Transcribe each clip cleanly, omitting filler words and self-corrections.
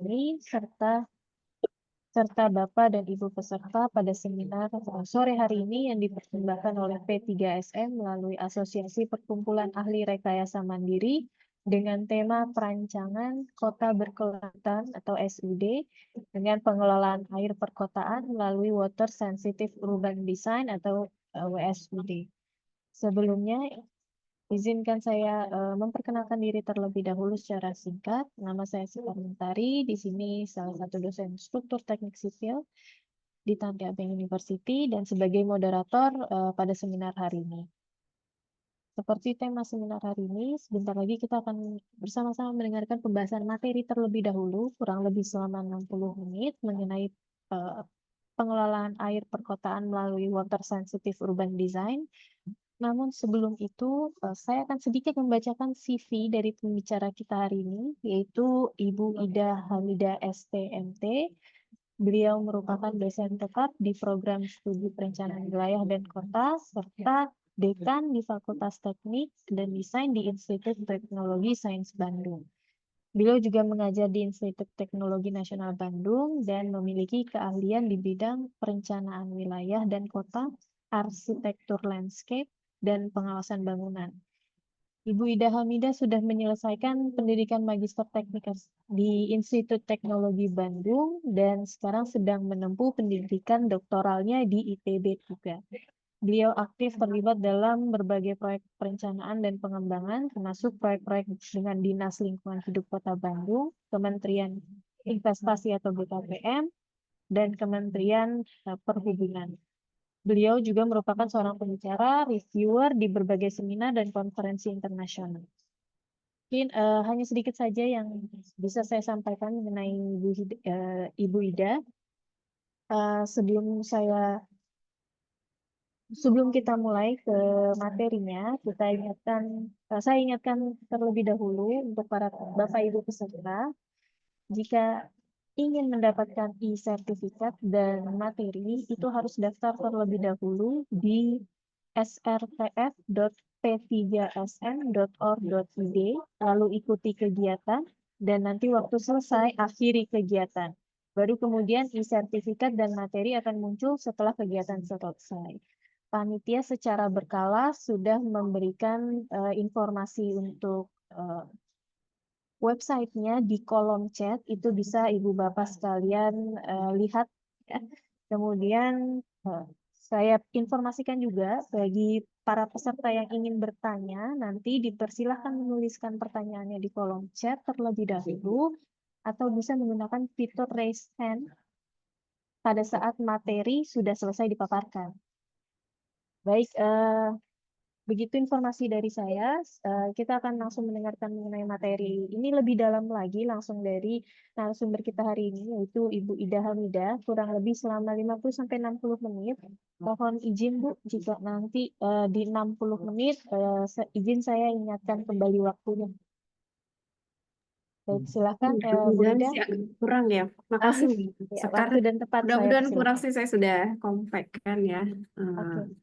ini serta Bapak dan Ibu peserta pada seminar sore hari ini yang dipersembahkan oleh P3SM melalui Asosiasi Perkumpulan Ahli Rekayasa Mandiri dengan tema perancangan kota berkelanjutan atau SUD dengan pengelolaan air perkotaan melalui Water Sensitive Urban Design atau WSUD. Sebelumnya, izinkan saya memperkenalkan diri terlebih dahulu secara singkat. Nama saya Sita Mentari, di sini salah satu dosen struktur teknik sipil di Tangga Bank University dan sebagai moderator pada seminar hari ini. Seperti tema seminar hari ini, sebentar lagi kita akan bersama-sama mendengarkan pembahasan materi terlebih dahulu, kurang lebih selama 60 menit mengenai pengelolaan air perkotaan melalui Water Sensitive Urban Design. Namun sebelum itu, saya akan sedikit membacakan CV dari pembicara kita hari ini, yaitu Ibu Ida Hamida STMT. Beliau merupakan dosen tetap di program studi perencanaan wilayah dan kota, serta dekan di Fakultas Teknik dan Desain di Institut Teknologi Sains Bandung. Beliau juga mengajar di Institut Teknologi Nasional Bandung dan memiliki keahlian di bidang perencanaan wilayah dan kota, arsitektur landscape, dan pengawasan bangunan. Ibu Ida Hamidah sudah menyelesaikan pendidikan Magister Teknik di Institut Teknologi Bandung dan sekarang sedang menempuh pendidikan doktoralnya di ITB juga. Beliau aktif terlibat dalam berbagai proyek perencanaan dan pengembangan, termasuk proyek-proyek dengan Dinas Lingkungan Hidup Kota Bandung, Kementerian Investasi atau BKPM, dan Kementerian Perhubungan. Beliau juga merupakan seorang pembicara, reviewer di berbagai seminar dan konferensi internasional. Mungkin hanya sedikit saja yang bisa saya sampaikan mengenai Ibu Ida. Sebelum kita mulai ke materinya, saya ingatkan terlebih dahulu untuk para Bapak Ibu peserta, jika ingin mendapatkan e-sertifikat dan materi, itu harus daftar terlebih dahulu di srtf.p3sm.org.id, lalu ikuti kegiatan, dan nanti waktu selesai akhiri kegiatan. Baru kemudian e-sertifikat dan materi akan muncul setelah kegiatan selesai. Panitia secara berkala sudah memberikan informasi untuk websitenya di kolom chat, itu bisa Ibu Bapak sekalian lihat ya. Kemudian saya informasikan juga bagi para peserta yang ingin bertanya, nanti dipersilahkan menuliskan pertanyaannya di kolom chat terlebih dahulu, atau bisa menggunakan fitur raise hand pada saat materi sudah selesai dipaparkan. Baik, begitu informasi dari saya. Kita akan langsung mendengarkan mengenai materi ini lebih dalam lagi langsung dari narasumber kita hari ini, yaitu Ibu Ida Hamidah, kurang lebih selama 50-60 menit. Mohon izin Bu, jika nanti di 60 menit, izin saya ingatkan kembali waktunya. Baik, silakan Bu Mudah-mudahan Ida. sih agak kurang ya. Makasih Ya, Sekar. waktu dan tempat saya Mudah-mudahan kurang persilakan. sih, saya sudah compactkan ya. Oke.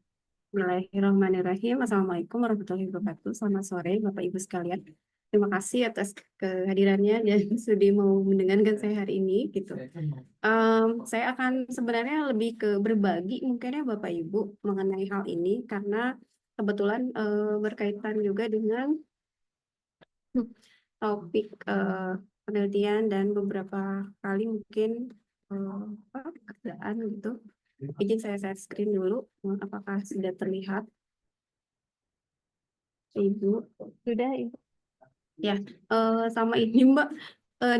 Bismillahirrahmanirrahim. Assalamualaikum warahmatullahi wabarakatuh. Selamat sore Bapak Ibu sekalian. Terima kasih atas kehadirannya dan sudah mau mendengarkan saya hari ini gitu. Saya akan sebenarnya lebih ke berbagi mungkin ya Bapak Ibu mengenai hal ini karena kebetulan berkaitan juga dengan topik penelitian dan beberapa kali mungkin pekerjaan gitu. Izin saya share screen dulu. Apakah sudah terlihat, Ibu? Sudah, Ibu. Ya, sama ini Mbak.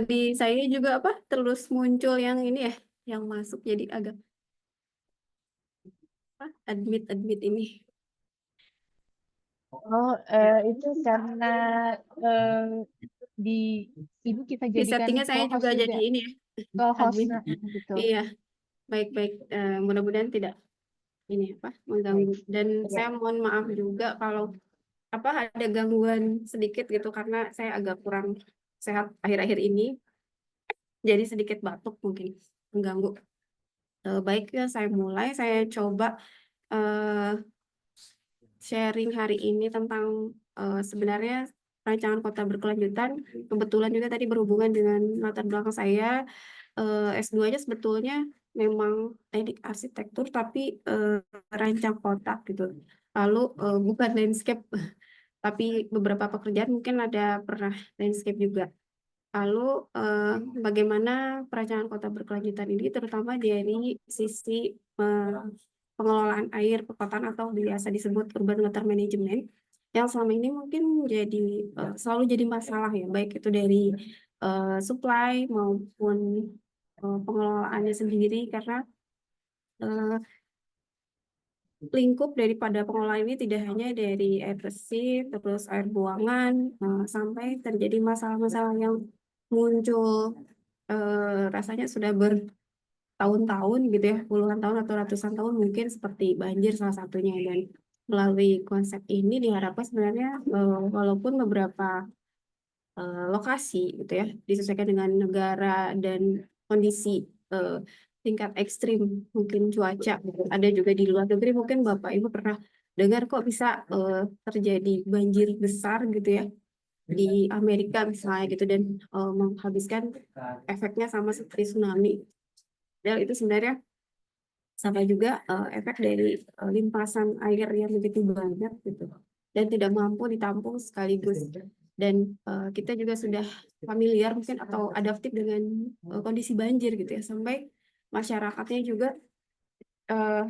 Di saya juga terus muncul yang ini ya, yang masuk jadi agak admit ini. Oh, itu karena di Ibu kita Di jadikan settingnya saya co-host juga juga. jadi ini ya, Co-host, admin. gitu. Iya, baik-baik. Mudah-mudahan tidak ini mengganggu. Dan Ya. saya mohon maaf juga kalau ada gangguan sedikit gitu karena saya agak kurang sehat akhir-akhir ini, jadi sedikit batuk mungkin mengganggu. Baik ya, saya coba sharing hari ini tentang sebenarnya perancangan kota berkelanjutan. Kebetulan juga tadi berhubungan dengan latar belakang saya, S2-nya sebetulnya memang teknik arsitektur tapi rancang kota gitu. Lalu bukan landscape, tapi beberapa pekerjaan mungkin ada pernah landscape juga. Lalu bagaimana perancangan kota berkelanjutan ini terutama dari sisi pengelolaan air perkotaan atau biasa disebut urban water management yang selama ini mungkin jadi selalu jadi masalah ya, baik itu dari supply maupun pengelolaannya sendiri, karena eh, lingkup daripada pengelolaan ini tidak hanya dari air bersih, terus air buangan, sampai terjadi masalah-masalah yang muncul rasanya sudah bertahun-tahun gitu ya, puluhan tahun atau ratusan tahun mungkin, seperti banjir salah satunya. Dan melalui konsep ini diharapkan sebenarnya walaupun beberapa lokasi gitu ya disesuaikan dengan negara dan kondisi tingkat ekstrim mungkin cuaca gitu. Ada juga di luar negeri, mungkin Bapak Ibu pernah dengar kok bisa terjadi banjir besar gitu ya di Amerika misalnya gitu, dan menghabiskan efeknya sama seperti tsunami. Dan itu sebenarnya sampai juga efek dari limpasan air yang begitu banyak gitu dan tidak mampu ditampung sekaligus. Dan kita juga sudah familiar mungkin atau adaptif dengan kondisi banjir gitu ya, sampai masyarakatnya juga eh,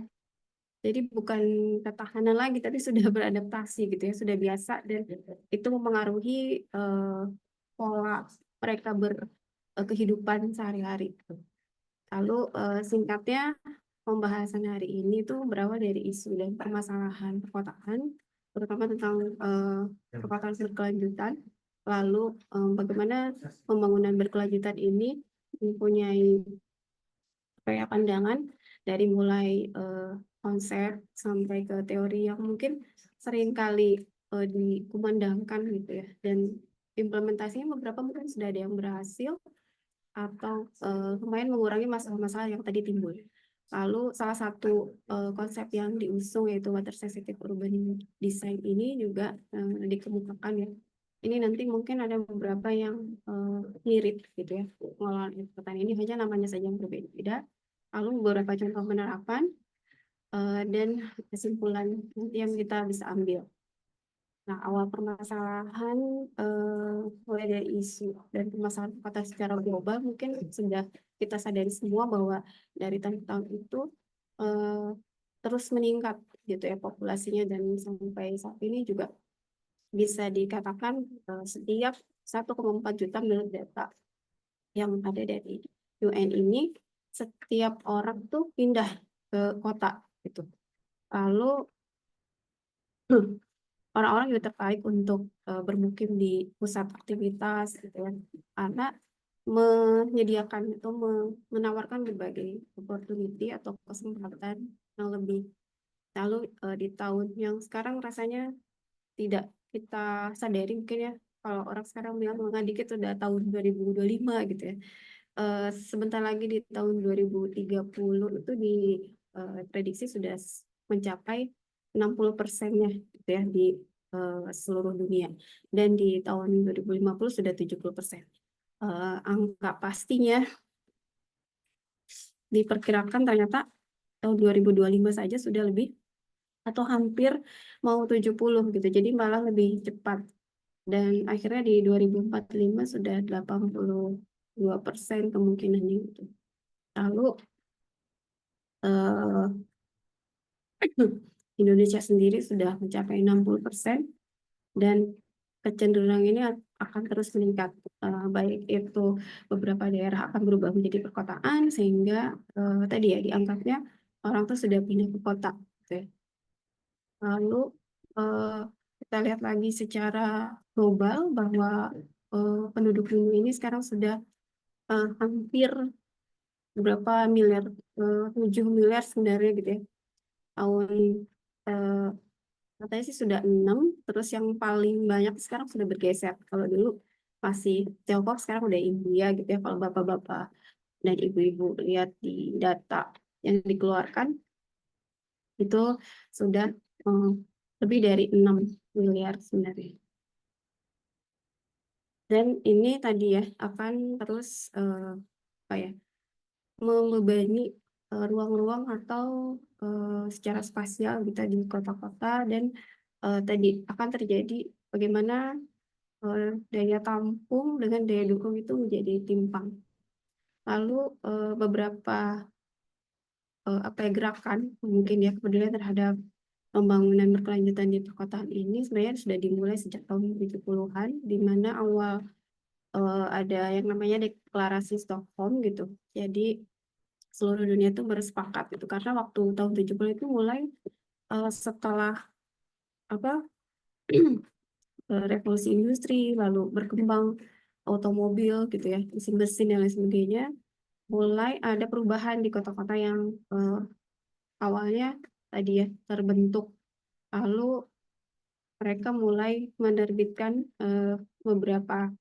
jadi bukan ketahanan lagi tapi sudah beradaptasi gitu ya, sudah biasa, dan itu mempengaruhi pola mereka berkehidupan sehari-hari. Lalu singkatnya, pembahasan hari ini tuh berawal dari isu dan permasalahan perkotaan, terutama tentang perkotaan berkelanjutan. Lalu bagaimana pembangunan berkelanjutan ini mempunyai kayak pandangan dari mulai konsep sampai ke teori yang mungkin seringkali dikumandangkan gitu ya. Dan implementasinya beberapa mungkin sudah ada yang berhasil, atau lumayan mengurangi masalah-masalah yang tadi timbul. Lalu salah satu konsep yang diusung yaitu water sensitive urban design ini juga dikemukakan ya. Ini nanti mungkin ada beberapa yang mirip gitu ya. Pengelolaan air perkotaan ini hanya namanya saja yang berbeda-beda. Lalu beberapa contoh penerapan dan kesimpulan nanti yang kita bisa ambil. Nah, awal permasalahan mulai dari isu dan permasalahan kota secara global mungkin sudah kita sadari semua bahwa dari tahun-tahun itu eh, terus meningkat gitu ya populasinya, dan sampai saat ini juga bisa dikatakan setiap 1,4 juta menurut data yang ada dari UN ini, setiap orang tuh pindah ke kota gitu. Lalu orang-orang juga tertarik untuk bermukim di pusat aktivitas gitu ya, karena menyediakan itu menawarkan berbagai opportunity atau kesempatan yang lebih. Lalu di tahun yang sekarang rasanya tidak kita sadari mungkin ya, kalau orang sekarang bilang menengah dikit udah tahun 2025 gitu ya. Sebentar lagi di tahun 2030 itu diprediksi sudah mencapai 60%-nya gitu ya di seluruh dunia. Dan di tahun 2050 sudah 70%. Angka pastinya diperkirakan ternyata tahun 2025 saja sudah lebih atau hampir mau 70 gitu. Jadi malah lebih cepat. Dan akhirnya di 2045 sudah 82% kemungkinannya gitu. Lalu eh, Indonesia sendiri sudah mencapai 60%, dan kecenderungan ini akan terus meningkat. Baik itu beberapa daerah akan berubah menjadi perkotaan, sehingga tadi ya dianggapnya orang tuh sudah pindah ke kota gitu ya. Lalu eh, kita lihat lagi secara global bahwa penduduk dunia ini sekarang sudah hampir berapa miliar, 7 miliar sebenarnya gitu ya. Tahun eh, katanya sih sudah 6, terus yang paling banyak sekarang sudah bergeser. Kalau dulu masih Tiongkok, sekarang udah India gitu ya. Kalau bapak-bapak dan ibu-ibu lihat di data yang dikeluarkan, itu sudah eh, lebih dari 6 miliar sebenarnya. Dan ini tadi ya akan terus apa ya, membebani ruang-ruang atau secara spasial gitu di kota-kota, dan tadi akan terjadi bagaimana daya tampung dengan daya dukung itu menjadi timpang. Lalu beberapa apa ya, gerakan mungkin ya kepedulian terhadap pembangunan berkelanjutan di perkotaan ini sebenarnya sudah dimulai sejak tahun 70-an, di mana awal ada yang namanya deklarasi Stockholm gitu. Jadi seluruh dunia itu bersepakat gitu, karena waktu tahun 70 itu mulai setelah apa revolusi industri, lalu berkembang otomobil gitu ya, mesin-mesin dan lain sebagainya, mulai ada perubahan di kota-kota yang awalnya tadi ya terbentuk. Lalu mereka mulai menerbitkan beberapa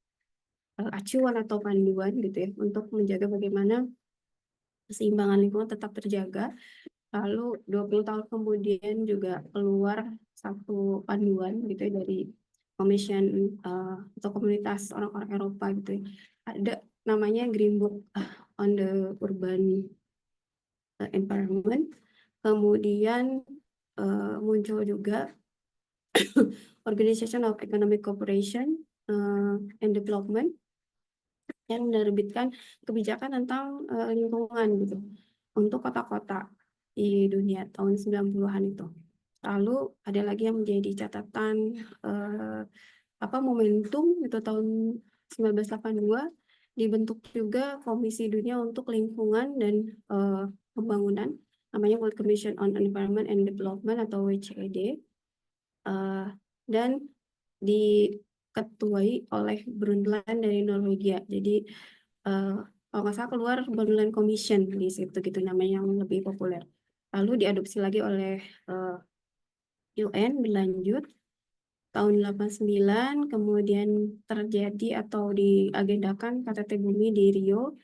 acuan atau panduan gitu ya untuk menjaga bagaimana keseimbangan lingkungan tetap terjaga. Lalu 20 tahun kemudian juga keluar satu panduan gitu ya dari Commission atau komunitas orang-orang Eropa gitu ya. Ada namanya Green Book on the Urban Environment. Kemudian muncul juga Organization of Economic Cooperation and Development yang menerbitkan kebijakan tentang lingkungan gitu untuk kota-kota di dunia tahun 90-an itu. Lalu ada lagi yang menjadi catatan momentum itu tahun 1982 dibentuk juga Komisi Dunia untuk Lingkungan dan Pembangunan, namanya World Commission on Environment and Development atau WCED, dan diketuai oleh Brundtland dari Norwegia. Jadi kalau nggak salah keluar Brundtland Commission di situ gitu namanya yang lebih populer. Lalu diadopsi lagi oleh UN berlanjut tahun 89, kemudian terjadi atau diagendakan KTT Bumi di Rio,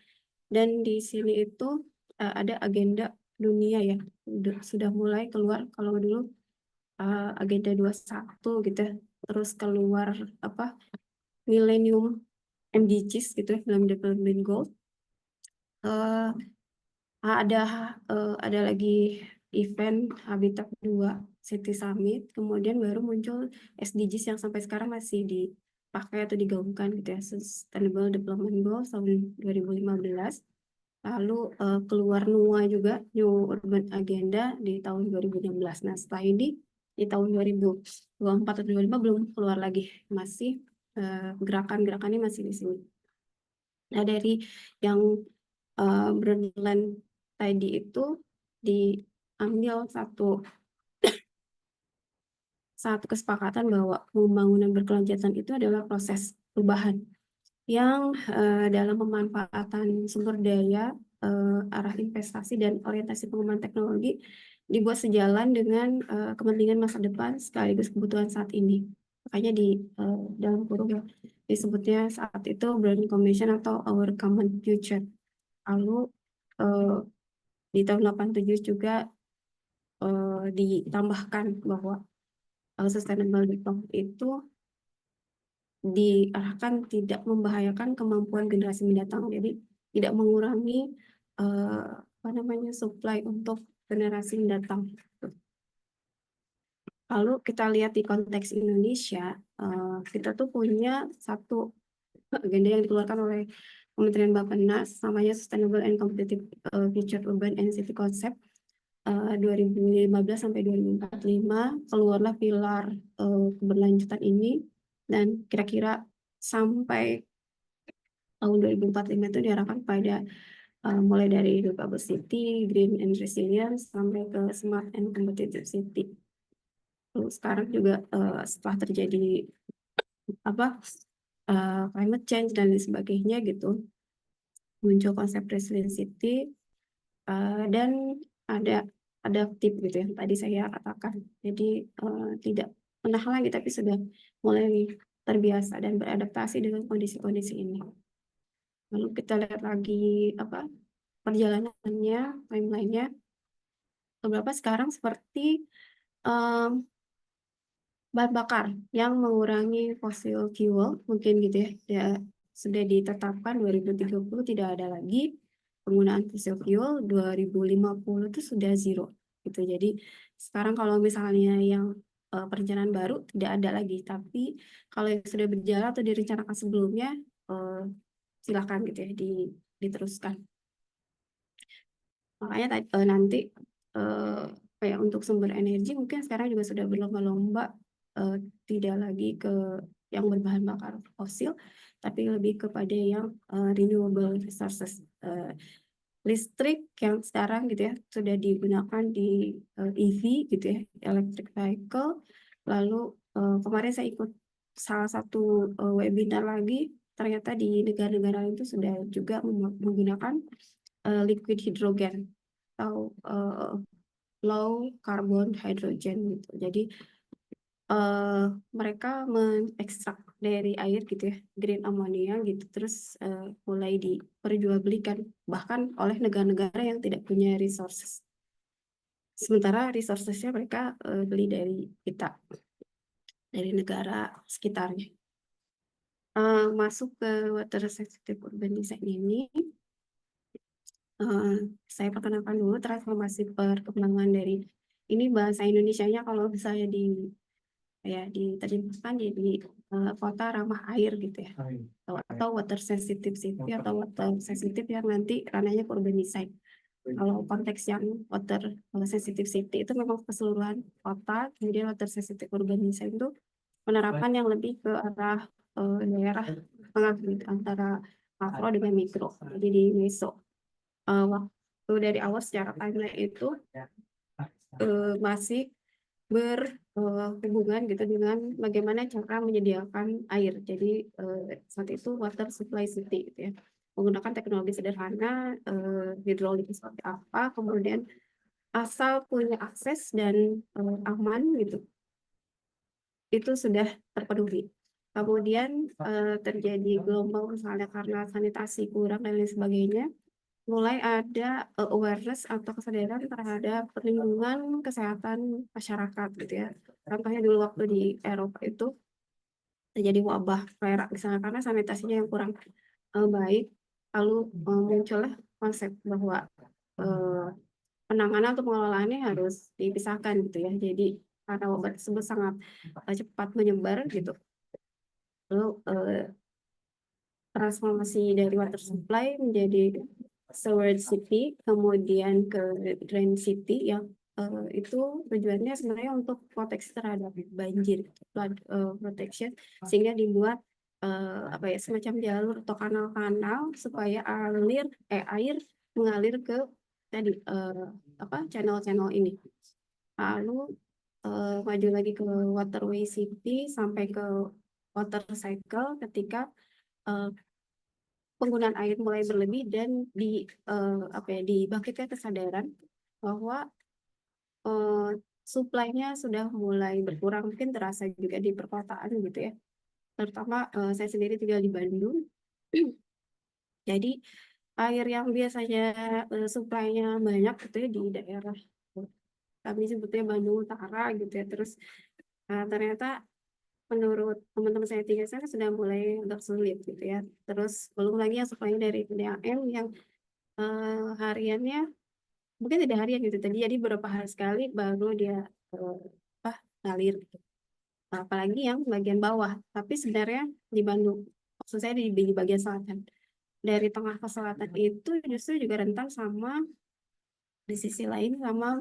dan di sini itu ada agenda dunia ya, sudah mulai keluar. Kalau dulu agenda 21 gitu ya, terus keluar Millennium MDGs gitu ya, dalam Development Goals. Ada lagi event Habitat 2 City Summit, kemudian baru muncul SDGs yang sampai sekarang masih dipakai atau digaungkan gitu ya, Sustainable Development Goals tahun 2015. Lalu keluar NUA juga, New Urban Agenda di tahun 2016. Nah, setelah ini di tahun 2024 atau 2025 belum keluar lagi, masih gerakan-gerakannya masih di sini. Nah, dari yang Brundtland tadi itu diambil satu kesepakatan bahwa pembangunan berkelanjutan itu adalah proses perubahan yang dalam pemanfaatan sumber daya, arah investasi dan orientasi pengembangan teknologi dibuat sejalan dengan kepentingan masa depan sekaligus kebutuhan saat ini. Makanya di dalam kurung ya disebutnya saat itu Brundtland Commission atau Our Common Future. Lalu di tahun 87 juga ditambahkan bahwa sustainable development itu diarahkan tidak membahayakan kemampuan generasi mendatang, jadi tidak mengurangi supply untuk generasi mendatang. Lalu kita lihat di konteks Indonesia, kita tuh punya satu agenda yang dikeluarkan oleh Kementerian Bappenas, namanya Sustainable and Competitive Future Urban and City Concept 2015 sampai 2045. Keluarlah pilar keberlanjutan ini, dan kira-kira sampai tahun 2045 itu diarahkan pada mulai dari Durable City, Green and Resilient, sampai ke Smart and Competitive City. Lalu sekarang juga setelah terjadi climate change dan lain sebagainya gitu, muncul konsep Resilient City, dan ada adaptif gitu ya, tadi saya katakan. Jadi tidak menghalangi tapi sudah mulai terbiasa dan beradaptasi dengan kondisi-kondisi ini. Lalu kita lihat lagi perjalanannya, timeline-nya. Beberapa sekarang seperti bahan bakar yang mengurangi fossil fuel mungkin gitu ya. Ya sudah ditetapkan 2030 tidak ada lagi penggunaan fossil fuel, 2050 itu sudah zero gitu. Jadi sekarang kalau misalnya yang perencanaan baru tidak ada lagi, tapi kalau yang sudah berjalan atau direncanakan sebelumnya eh, silakan gitu ya diteruskan. Makanya nanti kayak untuk sumber energi mungkin sekarang juga sudah berlomba-lomba eh, tidak lagi ke yang berbahan bakar fosil, tapi lebih kepada yang renewable resources. Listrik yang sekarang gitu ya sudah digunakan di EV gitu ya, electric vehicle. Lalu kemarin saya ikut salah satu webinar lagi, ternyata di negara-negara itu sudah juga menggunakan liquid hydrogen atau low carbon hydrogen gitu. Jadi mereka mengekstrak dari air gitu ya, green ammonia gitu, terus mulai diperjualbelikan bahkan oleh negara-negara yang tidak punya resources. Sementara resourcesnya mereka beli dari kita, dari negara sekitarnya. Masuk ke water sensitive urban design ini, saya perkenalkan dulu transformasi perkembangan dari ini bahasa Indonesianya kalau misalnya diterjemahkan jadi kota ramah air gitu ya, atau water sensitive city atau water sensitive yang nanti ranahnya ke urban design. Kalau konteks yang water sensitive city itu memang keseluruhan kota, kemudian water sensitive urban design itu penerapan yang lebih ke arah daerah tengah gitu, antara makro dengan mikro, jadi di meso. Waktu dari awal secara timeline itu masih berhubungan gitu dengan bagaimana cara menyediakan air. Jadi saat itu water supply city gitu ya, menggunakan teknologi sederhana, hidrolik seperti apa, kemudian asal punya akses dan aman gitu, itu sudah terpenuhi. Kemudian terjadi gelombang misalnya karena sanitasi kurang dan lain sebagainya, mulai ada awareness atau kesadaran terhadap perlindungan kesehatan masyarakat gitu ya. Contohnya dulu waktu di Eropa itu terjadi wabah kolera misalnya karena sanitasinya yang kurang baik, lalu muncullah konsep bahwa eh, penanganan atau pengelolaannya harus dipisahkan gitu ya. Jadi karena wabah tersebut sangat cepat menyebar gitu, lalu transformasi dari water supply menjadi sewer city, kemudian ke drain city yang itu tujuannya sebenarnya untuk proteksi terhadap banjir, flood protection, sehingga dibuat apa ya, semacam jalur atau kanal-kanal supaya air mengalir ke tadi apa, channel-channel ini. Lalu maju lagi ke waterway city sampai ke water cycle ketika penggunaan air mulai berlebih dan apa ya, dibangkitkan kesadaran bahwa eh, suplainya sudah mulai berkurang, mungkin terasa juga di perkotaan gitu ya, terutama saya sendiri tinggal di Bandung. Jadi air yang biasanya suplainya banyak gitu ya di daerah kami sebutnya Bandung Utara gitu ya, terus ternyata menurut teman-teman saya tiga sana sudah mulai agak sulit gitu ya. Terus belum lagi yang supply dari PDAM yang hariannya mungkin tidak harian gitu tadi, jadi beberapa hari sekali baru dia eh, apa, ngalir gitu. Apalagi yang bagian bawah, tapi sebenarnya di Bandung, maksud saya di bagian selatan, dari tengah ke selatan itu justru juga rentan sama, di sisi lain sama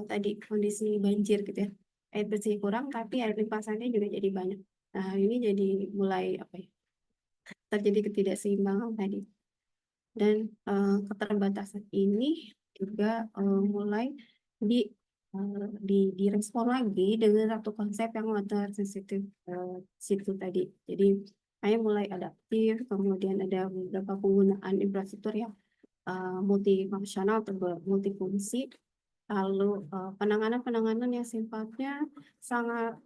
tadi kondisi banjir gitu ya, air bersih kurang tapi air limpasannya juga jadi banyak. Nah ini jadi mulai apa ya, terjadi ketidakseimbangan tadi. Dan keterbatasan ini juga mulai di direspon lagi dengan satu konsep yang water sensitive situ tadi. Jadi saya mulai adaptif, kemudian ada beberapa penggunaan infrastruktur yang multifungsional atau multifungsi, lalu penanganan-penanganan yang sifatnya sangat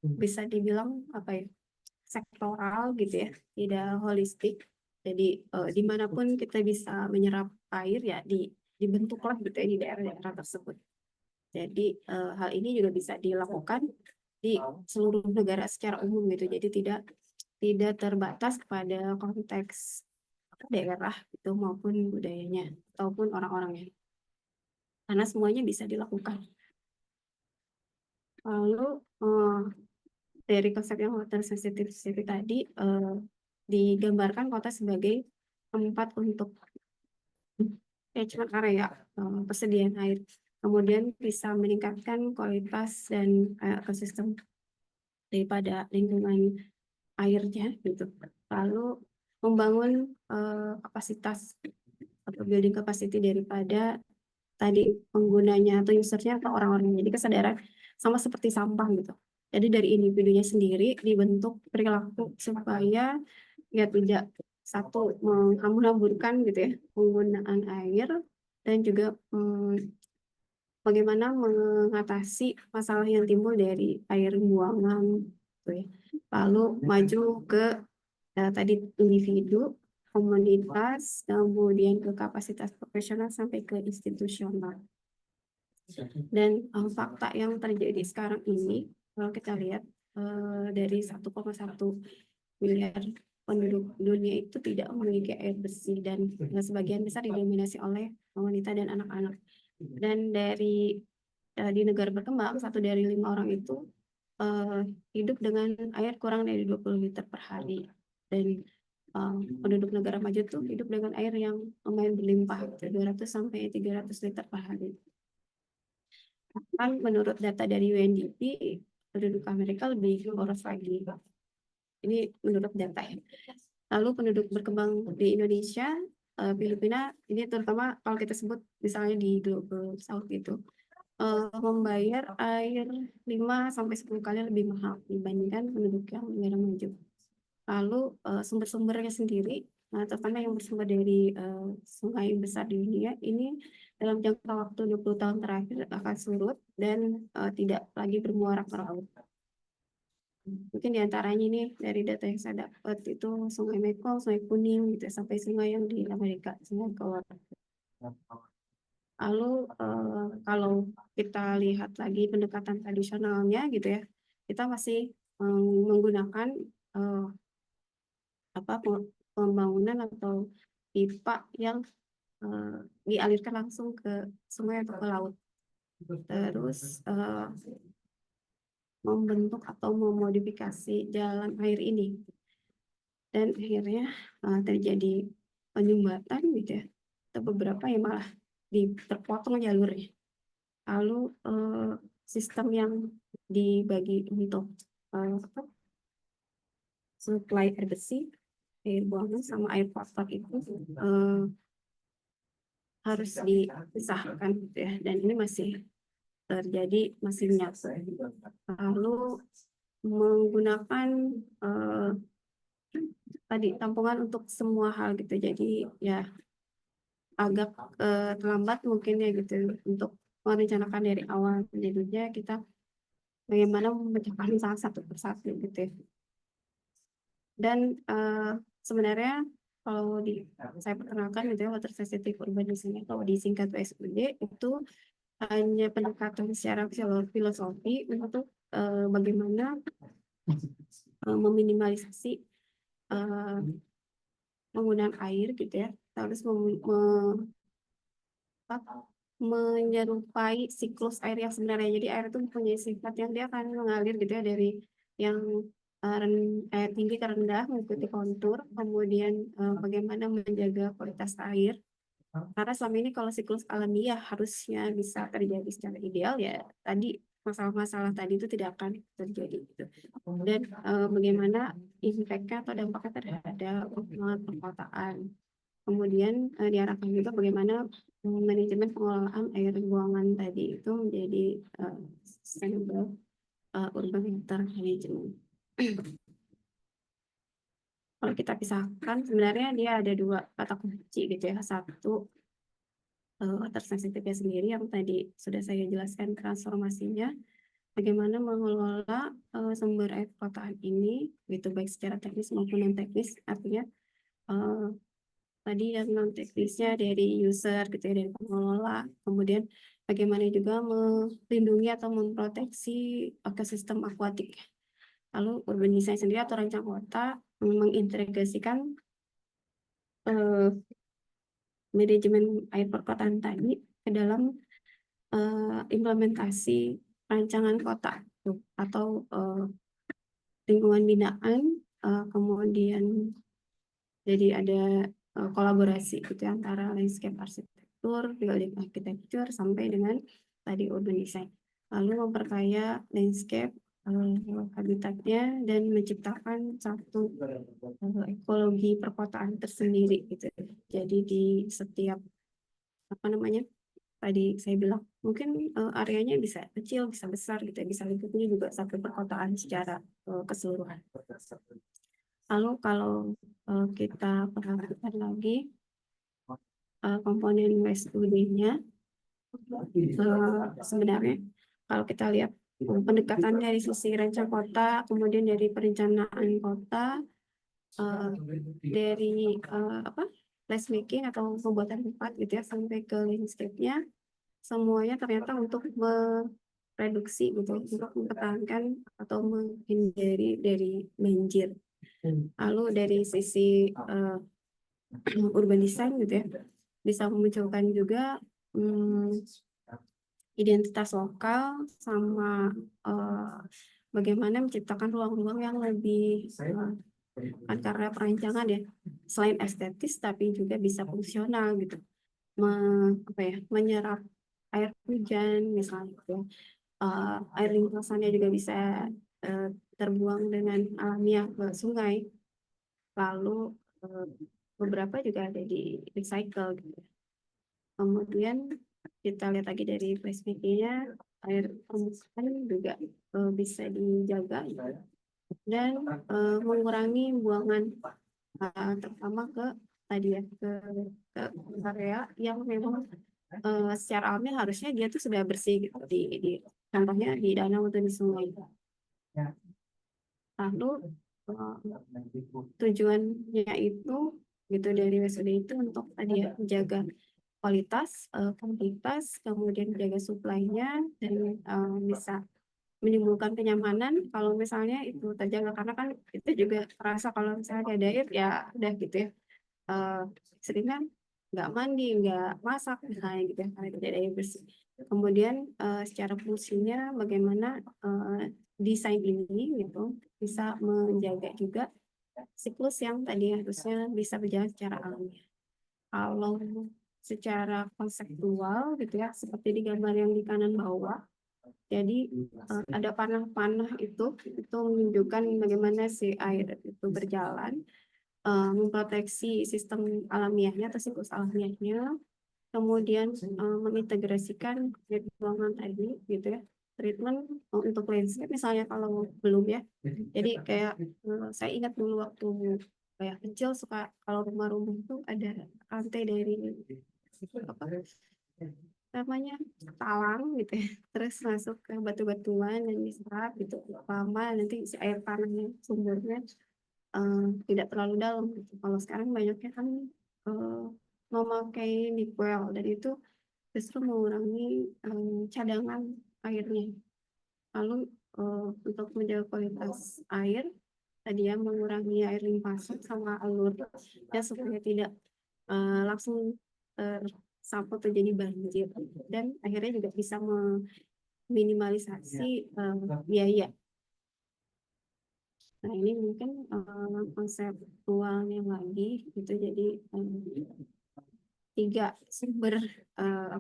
bisa dibilang apa ya, sektoral gitu ya, tidak holistik. Jadi dimanapun kita bisa menyerap air ya dibentuklah gitu ya di daerah-daerah tersebut. Jadi hal ini juga bisa dilakukan di seluruh negara secara umum gitu. Jadi tidak terbatas kepada konteks daerah itu maupun budayanya ataupun orang-orangnya, karena semuanya bisa dilakukan. Lalu dari konsep yang water sensitivity tadi digambarkan kota sebagai tempat untuk catchment area, persediaan air, kemudian bisa meningkatkan kualitas dan ekosistem daripada lingkungan airnya gitu. Lalu membangun kapasitas atau building capacity daripada tadi penggunanya atau usernya atau orang-orangnya. Jadi kesadaran sama seperti sampah gitu. Jadi dari individunya sendiri dibentuk perilaku supaya ya tidak satu menghambur-hamburkan gitu ya penggunaan air, dan juga bagaimana mengatasi masalah yang timbul dari air buangan gitu ya. Lalu maju ke tadi individu, komunitas, kemudian ke kapasitas profesional sampai ke institusional. Dan fakta yang terjadi sekarang ini, kalau kita lihat dari 1,1 miliar penduduk dunia itu tidak memiliki air bersih, dan sebagian besar didominasi oleh wanita dan anak-anak. Dan di negara berkembang, 1 dari 5 orang itu hidup dengan air kurang dari 20 liter per hari. Dan penduduk negara maju tuh hidup dengan air yang lumayan berlimpah, 200 sampai 300 liter per hari. Bahkan menurut data dari UNDP, penduduk Amerika lebih boros lagi. Ini menurut data ya. Lalu penduduk berkembang di Indonesia, Filipina, ini terutama kalau kita sebut misalnya di Global South itu, membayar air 5-10 kali lebih mahal dibandingkan penduduk yang negara maju. Lalu sumber-sumbernya sendiri, terutama yang bersumber dari sungai besar di dunia, ini dalam jangka waktu 20 tahun terakhir akan surut dan tidak lagi bermuara ke laut. Mungkin diantaranya ini dari data yang saya dapat itu Sungai Mekong, Sungai Kuning, gitu, sampai sungai yang di Amerika, Sungai Keluar. Lalu kalau kita lihat lagi pendekatan tradisionalnya gitu ya, kita masih menggunakan pembangunan atau pipa yang dialirkan langsung ke sungai atau ke laut. Terus membentuk atau memodifikasi jalan air ini, dan akhirnya terjadi penyumbatan gitu ya, atau beberapa yang malah terpotong jalurnya. Lalu sistem yang dibagi untuk supply air bersih, air buangan sama air kotor itu harus dipisahkan gitu ya, dan ini masih terjadi, masih menyatu. Lalu menggunakan tadi tampungan untuk semua hal gitu, jadi ya agak terlambat mungkin ya gitu untuk merencanakan dari awal. Jadinya kita bagaimana memecahkan salah satu persatu gitu ya. Dan sebenarnya kalau saya perkenalkan gitu ya, water sensitive urbanism atau disingkat WSUD itu hanya pendekatan secara filosofi untuk bagaimana meminimalisasi penggunaan air gitu ya. Kita harus menyerupai siklus air yang sebenarnya. Jadi air itu mempunyai sifat yang dia akan mengalir gitu ya dari yang tinggi ke rendah mengikuti kontur, kemudian bagaimana menjaga kualitas air. Karena selama ini kalau siklus alamiah harusnya bisa terjadi secara ideal ya, tadi masalah-masalah tadi itu tidak akan terjadi gitu. Dan bagaimana impact-nya atau dampaknya terhadap perkotaan. Kemudian diarahkan juga bagaimana manajemen pengelolaan air buangan tadi itu menjadi sustainable urban water management. Kalau kita pisahkan, sebenarnya dia ada 2 kata kunci gitu ya. Satu, water sensitivity sendiri yang tadi sudah saya jelaskan transformasinya, bagaimana mengelola sumber air perkotaan ini, gitu baik secara teknis maupun non teknis, artinya tadi yang non teknisnya dari user gitu ya, dari pengelola, kemudian bagaimana juga melindungi atau memproteksi ekosistem akuatik. Lalu urban design sendiri atau rancang kota mengintegrasikan eh, manajemen air perkotaan tadi ke dalam implementasi rancangan kota tuh, atau lingkungan binaan, kemudian jadi ada kolaborasi gitu ya, antara landscape arsitektur, building architecture sampai dengan tadi urban design. Lalu memperkaya landscape habitatnya dan menciptakan satu ekologi perkotaan tersendiri gitu. Jadi di setiap apa namanya tadi saya bilang mungkin areanya bisa kecil, bisa besar gitu ya, bisa lingkupnya juga satu perkotaan secara keseluruhan. Lalu kalau kita perhatikan lagi komponen WSUD-nya, sebenarnya kalau kita lihat pendekatan dari sisi rancang kota, kemudian dari perencanaan kota, dari placemaking atau pembuatan tempat gitu ya, sampai ke landscape-nya, semuanya ternyata untuk mereduksi gitu, untuk mempertahankan atau menghindari dari banjir. Lalu dari sisi urban design gitu ya, bisa memunculkan juga identitas lokal sama bagaimana menciptakan ruang-ruang yang lebih kan karena perancangan ya, selain estetis tapi juga bisa fungsional gitu, menyerap air hujan misalnya gitu. Air limpasannya juga bisa terbuang dengan alamiah ke sungai. Lalu beberapa juga ada di recycle gitu. Kemudian kita lihat lagi dari placemaking-nya, air permukaan juga bisa dijaga dan mengurangi buangan terutama ke tadi ya ke area yang memang secara alamiah harusnya dia tuh sudah bersih gitu di contohnya di danau atau di sungai. Lalu tujuannya itu gitu dari WSUD itu untuk tadi ya menjaga kualitas, kuantitas, kemudian menjaga supply-nya dan bisa menimbulkan kenyamanan kalau misalnya itu terjaga, karena kan itu juga terasa kalau misalnya ada air ya udah gitu ya, seringnya nggak mandi, nggak masak misalnya gitu ya, karena tidak ada air bersih. Kemudian secara fungsinya bagaimana desain ini gitu bisa menjaga juga siklus yang tadi harusnya bisa berjalan secara alami. Kalau secara konseptual gitu ya, seperti di gambar yang di kanan bawah, jadi ada panah-panah itu menunjukkan bagaimana si air itu berjalan, memproteksi sistem alamiahnya atau siklus alamiahnya, kemudian mengintegrasikan ruangan tadi gitu ya, treatment untuk landscape misalnya kalau belum ya. Jadi kayak saya ingat dulu waktu kayak kecil suka kalau rumah-rumah itu ada rantai dari apa namanya talang gitu ya, terus masuk ke batu-batuan dan diserap gitu lama, nanti si air tanahnya sumbernya tidak terlalu dalam gitu. Kalau sekarang banyaknya kan memakai deep well dan itu justru mengurangi cadangan airnya. Lalu untuk menjaga kualitas air tadi ya, mengurangi air limpasan sama alur ya supaya tidak langsung sampai terjadi banjir, dan akhirnya juga bisa meminimalisasi biaya. Nah ini mungkin konseptualnya lagi gitu, jadi 3 sumber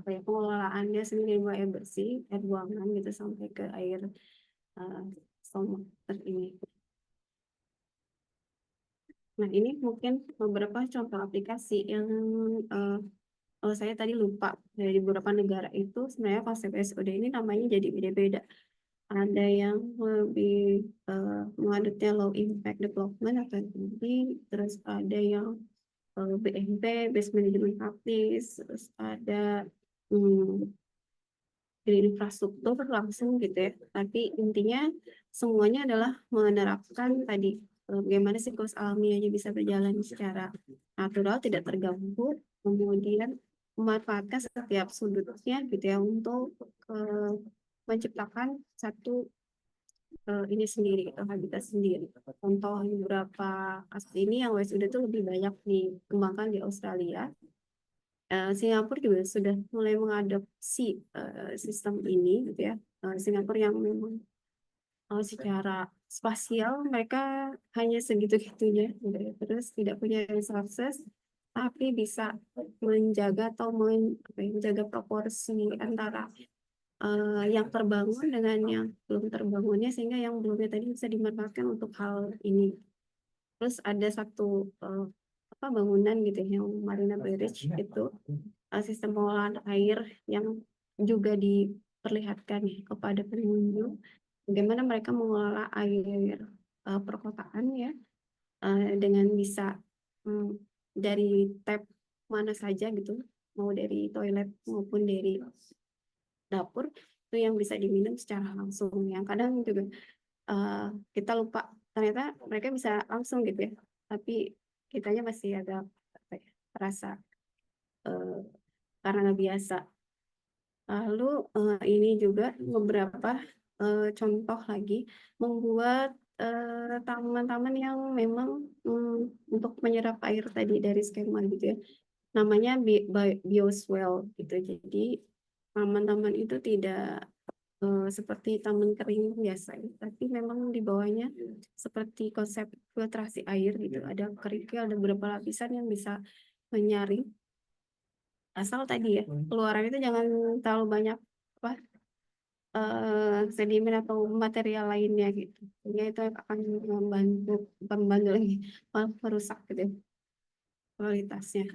pengelolaannya sendiri, air bersih, air buangan gitu sampai ke air stormwater ini. Nah ini mungkin beberapa contoh aplikasi yang saya tadi lupa, dari beberapa negara itu sebenarnya konsep SOD ini namanya jadi beda-beda. Ada yang lebih mengadoptnya low impact development atau BID, terus ada yang BMP, Base Management Practice, terus ada infrastruktur langsung gitu ya. Tapi intinya semuanya adalah menerapkan tadi bagaimana siklus alamiahnya bisa berjalan secara natural, tidak terganggu, kemudian memanfaatkan setiap sudutnya gitu ya untuk menciptakan satu ini sendiri, gitu, habitat sendiri. Contoh beberapa kasus ini yang WSUD itu lebih banyak dikembangkan di Australia. Singapura juga sudah mulai mengadopsi sistem ini gitu ya. Singapura yang memang secara spasial mereka hanya segitu-gitunya gitu ya. Terus tidak punya resources tapi bisa menjaga atau menjaga proporsi antara yang terbangun dengan yang belum terbangunnya sehingga yang belumnya tadi bisa dimanfaatkan untuk hal ini. Terus ada satu bangunan gitu ya, yang Marina Bay Ridge itu sistem pengolahan air yang juga diperlihatkan ya kepada pengunjung bagaimana mereka mengelola air perkotaan ya dengan bisa dari tap mana saja gitu, mau dari toilet maupun dari dapur itu yang bisa diminum secara langsung. Yang kadang juga kita lupa ternyata mereka bisa langsung gitu ya, tapi kitanya masih agak apa ya, terasa uh, karena nggak biasa. Lalu ini juga beberapa contoh lagi membuat taman-taman yang memang untuk menyerap air tadi dari skema gitu ya. Namanya bioswale gitu. Jadi taman-taman itu tidak seperti taman kering biasa, tapi memang di bawahnya seperti konsep filtrasi air gitu. Ada kerikil, ada beberapa lapisan yang bisa menyaring. Asal tadi ya keluaran itu jangan terlalu banyak apa sedimen atau material lainnya gitu. Sehingga itu akan membantu, bukan membantu lagi, malah merusak gitu ya, kualitasnya.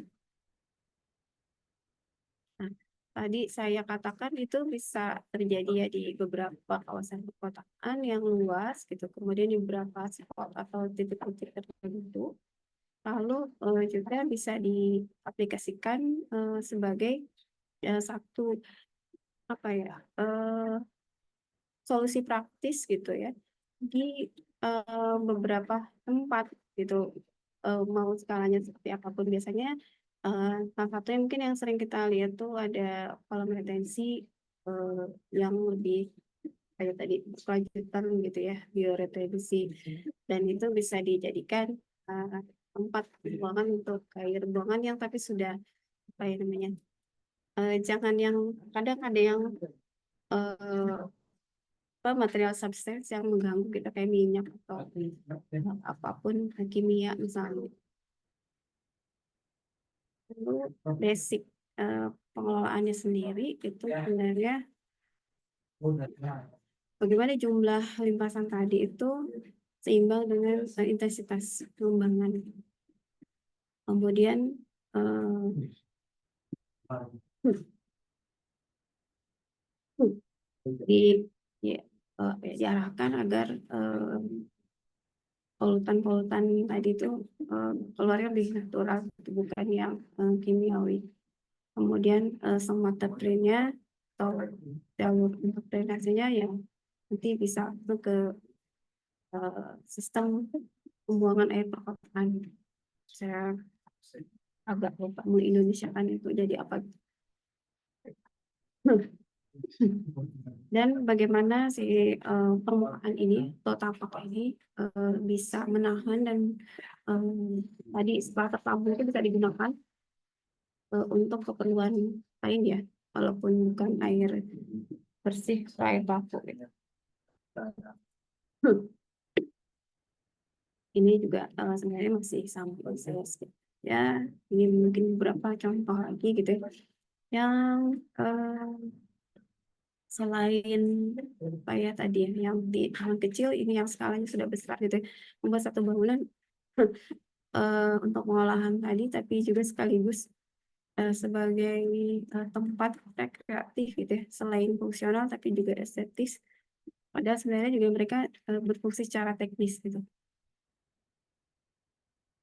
Nah, tadi saya katakan itu bisa terjadi ya di beberapa kawasan perkotaan yang luas gitu, kemudian di beberapa spot atau titik-titik tertentu. Lalu juga bisa diaplikasikan sebagai satu apa ya solusi praktis gitu ya di beberapa tempat gitu. Mau skalanya seperti apapun biasanya salah satu yang mungkin yang sering kita lihat tuh ada kolam retensi yang lebih kayak tadi berkelanjutan gitu ya, bioretensi, dan itu bisa dijadikan tempat buangan untuk air buangan yang tapi sudah apa ya namanya jangan yang kadang ada yang material substance yang mengganggu kita kayak minyak atau apapun kimia misalnya. Lalu basic pengelolaannya sendiri itu sebenarnya bagaimana jumlah limpasan tadi itu seimbang dengan intensitas pengembangan. Kemudian di ya, diarahkan agar polutan-polutan tadi itu keluarnya lebih natural, bukan yang kimiawi. Kemudian semata drainnya atau jalur untuk drainasenya yang nanti bisa masuk ke sistem pembuangan air perkotaan. Saya agak lupa mengindonesiakan itu jadi apa. Dan bagaimana si permukaan ini atau tapak ini bisa menahan dan tadi setelah tertampung itu bisa digunakan untuk keperluan lain ya, walaupun bukan air bersih, air baku gitu. Ini juga sebenarnya masih sama proses ya. Ini mungkin beberapa contoh lagi gitu ya, yang selain apa ya tadi ya, yang di taman kecil ini yang skalanya sudah besar gitu ya, membuat satu bangunan untuk pengolahan tadi, tapi juga sekaligus sebagai tempat rekreatif gitu ya, selain fungsional tapi juga estetis. Padahal sebenarnya juga mereka berfungsi secara teknis gitu.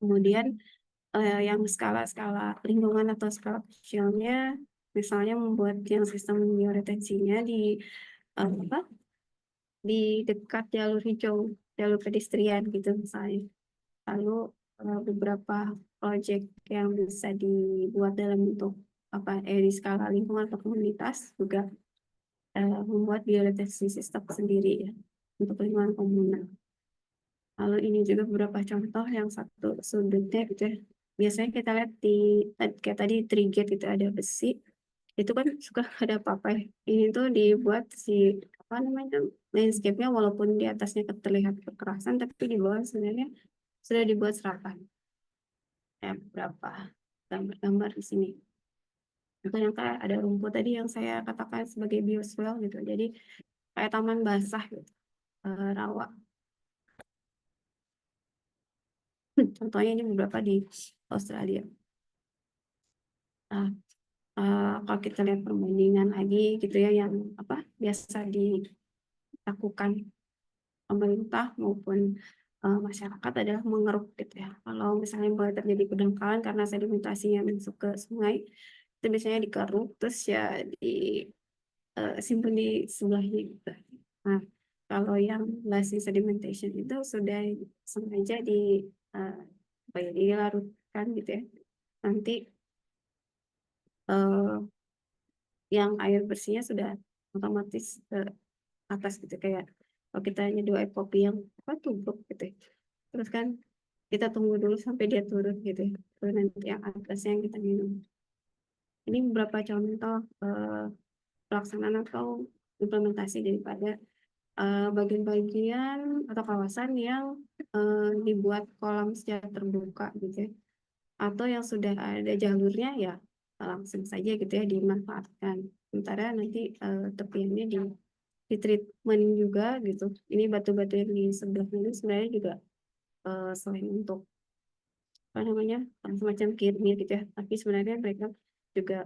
Kemudian yang skala-skala lingkungan atau skala kecilnya, misalnya membuat yang sistem bioretensinya di apa di dekat jalur hijau, jalur pedestrian gitu misalnya. lalu beberapa proyek yang bisa dibuat dalam bentuk di skala lingkungan atau komunitas juga membuat biodiversity system sendiri ya untuk lingkungan komunal. Lalu ini juga beberapa contoh yang satu sudutnya gitu ya. Biasanya kita lihat kayak tadi trigate itu ada besi, itu kan suka ada papai. Ini tuh dibuat apa namanya landscape-nya walaupun di atasnya terlihat kekerasan, tapi di bawah sebenarnya sudah dibuat serapan. Ya, beberapa gambar-gambar di sini. Itu yang kayak ada rumput tadi yang saya katakan sebagai bioswale gitu. Jadi kayak taman basah gitu, rawa. Contohnya ini beberapa di Australia. Nah, kalau kita lihat perbandingan lagi gitu ya yang biasa dilakukan pemerintah maupun masyarakat adalah mengeruk gitu ya. Kalau misalnya boleh terjadi kedangkalan karena sedimentasinya masuk ke sungai, itu biasanya dikeruk terus ya disimpan di sebelahnya gitu. Nah, kalau yang lasting sedimentation itu sudah sengaja uh, dilarutkan gitu ya. Nanti yang air bersihnya sudah otomatis ke atas gitu, kayak kalau kita nyeduh air kopi yang tubruk gitu ya. Terus kan kita tunggu dulu sampai dia turun gitu ya, terus nanti yang atasnya yang kita minum. Ini beberapa contoh pelaksanaan atau implementasi daripada bagian-bagian atau kawasan yang dibuat kolam secara terbuka gitu ya, atau yang sudah ada jalurnya ya langsung saja gitu ya dimanfaatkan. Sementara nanti tepiannya di treatment juga gitu. Ini batu-batu yang di sebelah ini sebenarnya juga selain untuk semacam kirmir gitu ya, tapi sebenarnya mereka juga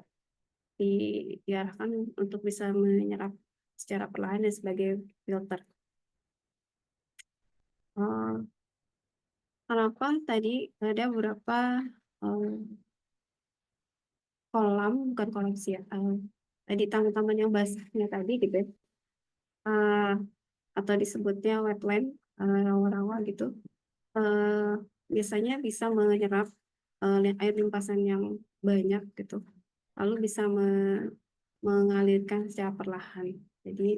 diarahkan untuk bisa menyerap secara perlahan dan sebagai filter. Kenapa tadi ada beberapa kolam, bukan kolam sih ya, tadi taman-taman yang basahnya tadi gitu ya, atau disebutnya wetland, rawa-rawa gitu, biasanya bisa menyerap air limpasan yang banyak gitu, lalu bisa mengalirkan secara perlahan. Jadi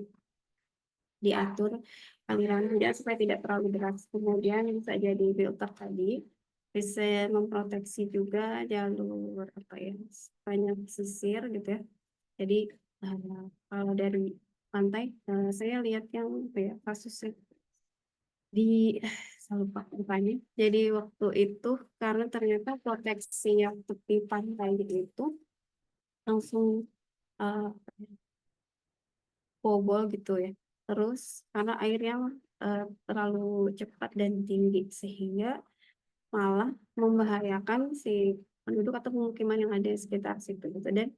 diatur aliran hujan supaya tidak terlalu deras. Kemudian bisa jadi filter tadi, bisa memproteksi juga jalur banyak pesisir gitu ya. Jadi kalau dari pantai saya lihat yang kasusnya di saya lupa rupanya. Jadi waktu itu karena ternyata proteksi yang tepi pantai itu langsung uh, bobol gitu ya. Terus karena airnya terlalu cepat dan tinggi sehingga malah membahayakan si penduduk atau pemukiman yang ada di sekitar situ gitu. Dan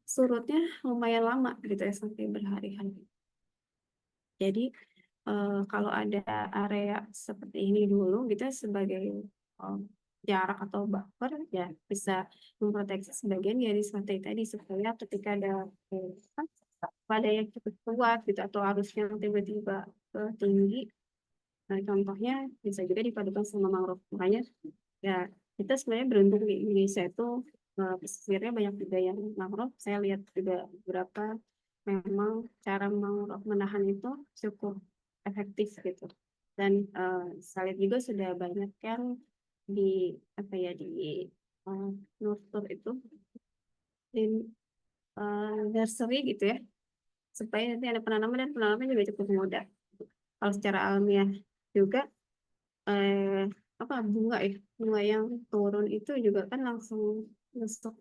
surutnya lumayan lama gitu ya, sampai berhari-hari. Jadi kalau ada area seperti ini dulu gitu sebagai jarak atau buffer ya bisa memproteksi sebagian dari pantai tadi supaya ketika ada pada yang cukup kuat gitu atau arus yang tiba-tiba tinggi. Nah, contohnya bisa juga dipadukan sama mangrove. Makanya ya kita sebenarnya beruntung di Indonesia itu pesisirnya banyak juga yang mangrove. Saya lihat juga beberapa memang cara mangrove menahan itu cukup efektif gitu. Dan saya lihat juga sudah banyak yang di di nurture itu di nursery gitu ya, supaya nanti ada penanaman dan penanaman juga cukup mudah. Kalau secara alamiah juga bunga yang turun itu juga kan langsung masuk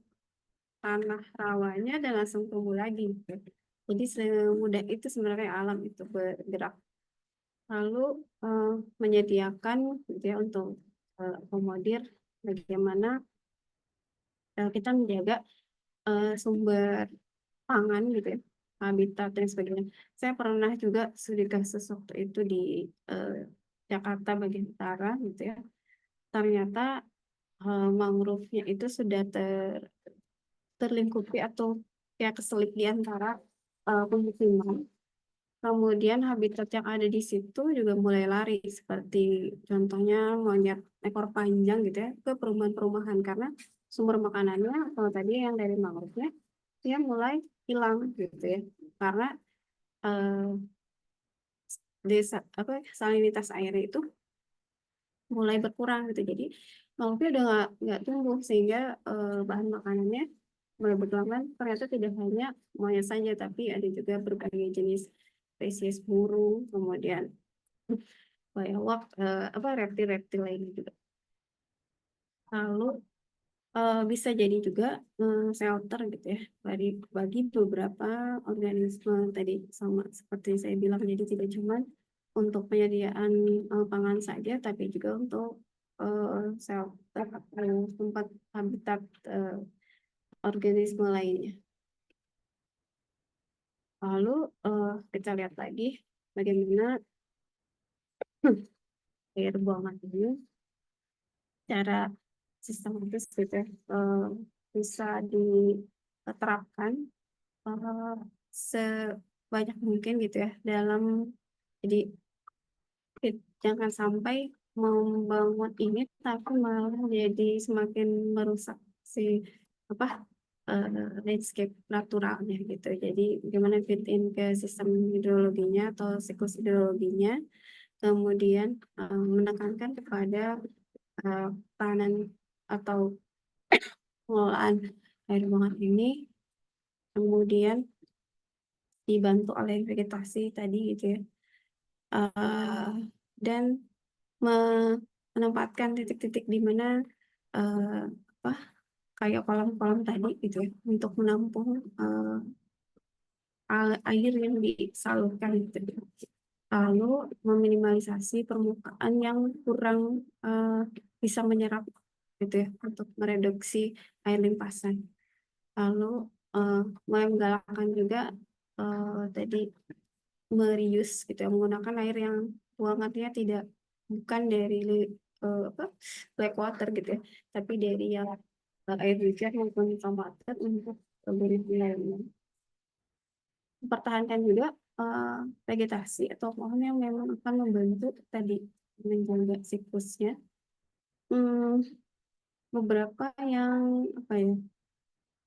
tanah rawanya dan langsung tumbuh lagi gitu. Jadi semudah itu sebenarnya alam itu bergerak. Lalu menyediakan gitu ya untuk akomodir bagaimana kita menjaga sumber pangan gitu ya, habitat dan sebagainya. Saya pernah juga studi kasus waktu itu di Jakarta bagian utara gitu ya. Ternyata mangrove-nya itu sudah terlingkupi atau kayak keselip di antara pemukiman. Kemudian habitat yang ada di situ juga mulai lari, seperti contohnya monyet ekor panjang gitu ya, ke perumahan-perumahan karena sumber makanannya kalau tadi yang dari mangrove-nya dia mulai hilang gitu ya, karena eh, salinitas airnya itu mulai berkurang gitu. Jadi mangrove udah nggak tumbuh sehingga bahan makanannya mulai berkurang. Ternyata tidak hanya monyet saja, tapi ada juga berbagai jenis spesies burung, kemudian lewak, reptil-reptil lainnya juga. Lalu bisa jadi juga shelter gitu ya bagi beberapa organisme tadi, sama seperti saya bilang, jadi tidak cuma untuk penyediaan pangan saja, tapi juga untuk shelter atau tempat habitat organisme lainnya. Lalu kita lihat lagi bagaimana air buangan ini secara sistematis gitu ya, bisa diterapkan sebanyak mungkin gitu ya dalam, jadi jangan sampai membangun ini tapi malah jadi semakin merusak si apa landscape naturalnya gitu. Jadi bagaimana fit in ke sistem hidrologinya atau siklus hidrologinya, kemudian menekankan kepada tahanan atau pengelolaan air buangan ini, kemudian dibantu oleh vegetasi tadi gitu ya. Dan menempatkan titik-titik di mana apa kayak kolam-kolam tadi gitu ya, untuk menampung air yang disalurkan gitu. Lalu meminimalisasi permukaan yang kurang bisa menyerap gitu ya, untuk mereduksi air limpasan. Lalu mulai menggalakkan juga tadi mereuse gitu ya, menggunakan air yang buangannya bukan dari black water gitu ya, tapi dari yang air hujan maupun water untuk benih lainnya. Mempertahankan juga vegetasi atau pohon yang memang akan membantu tadi menjaga siklusnya. Beberapa yang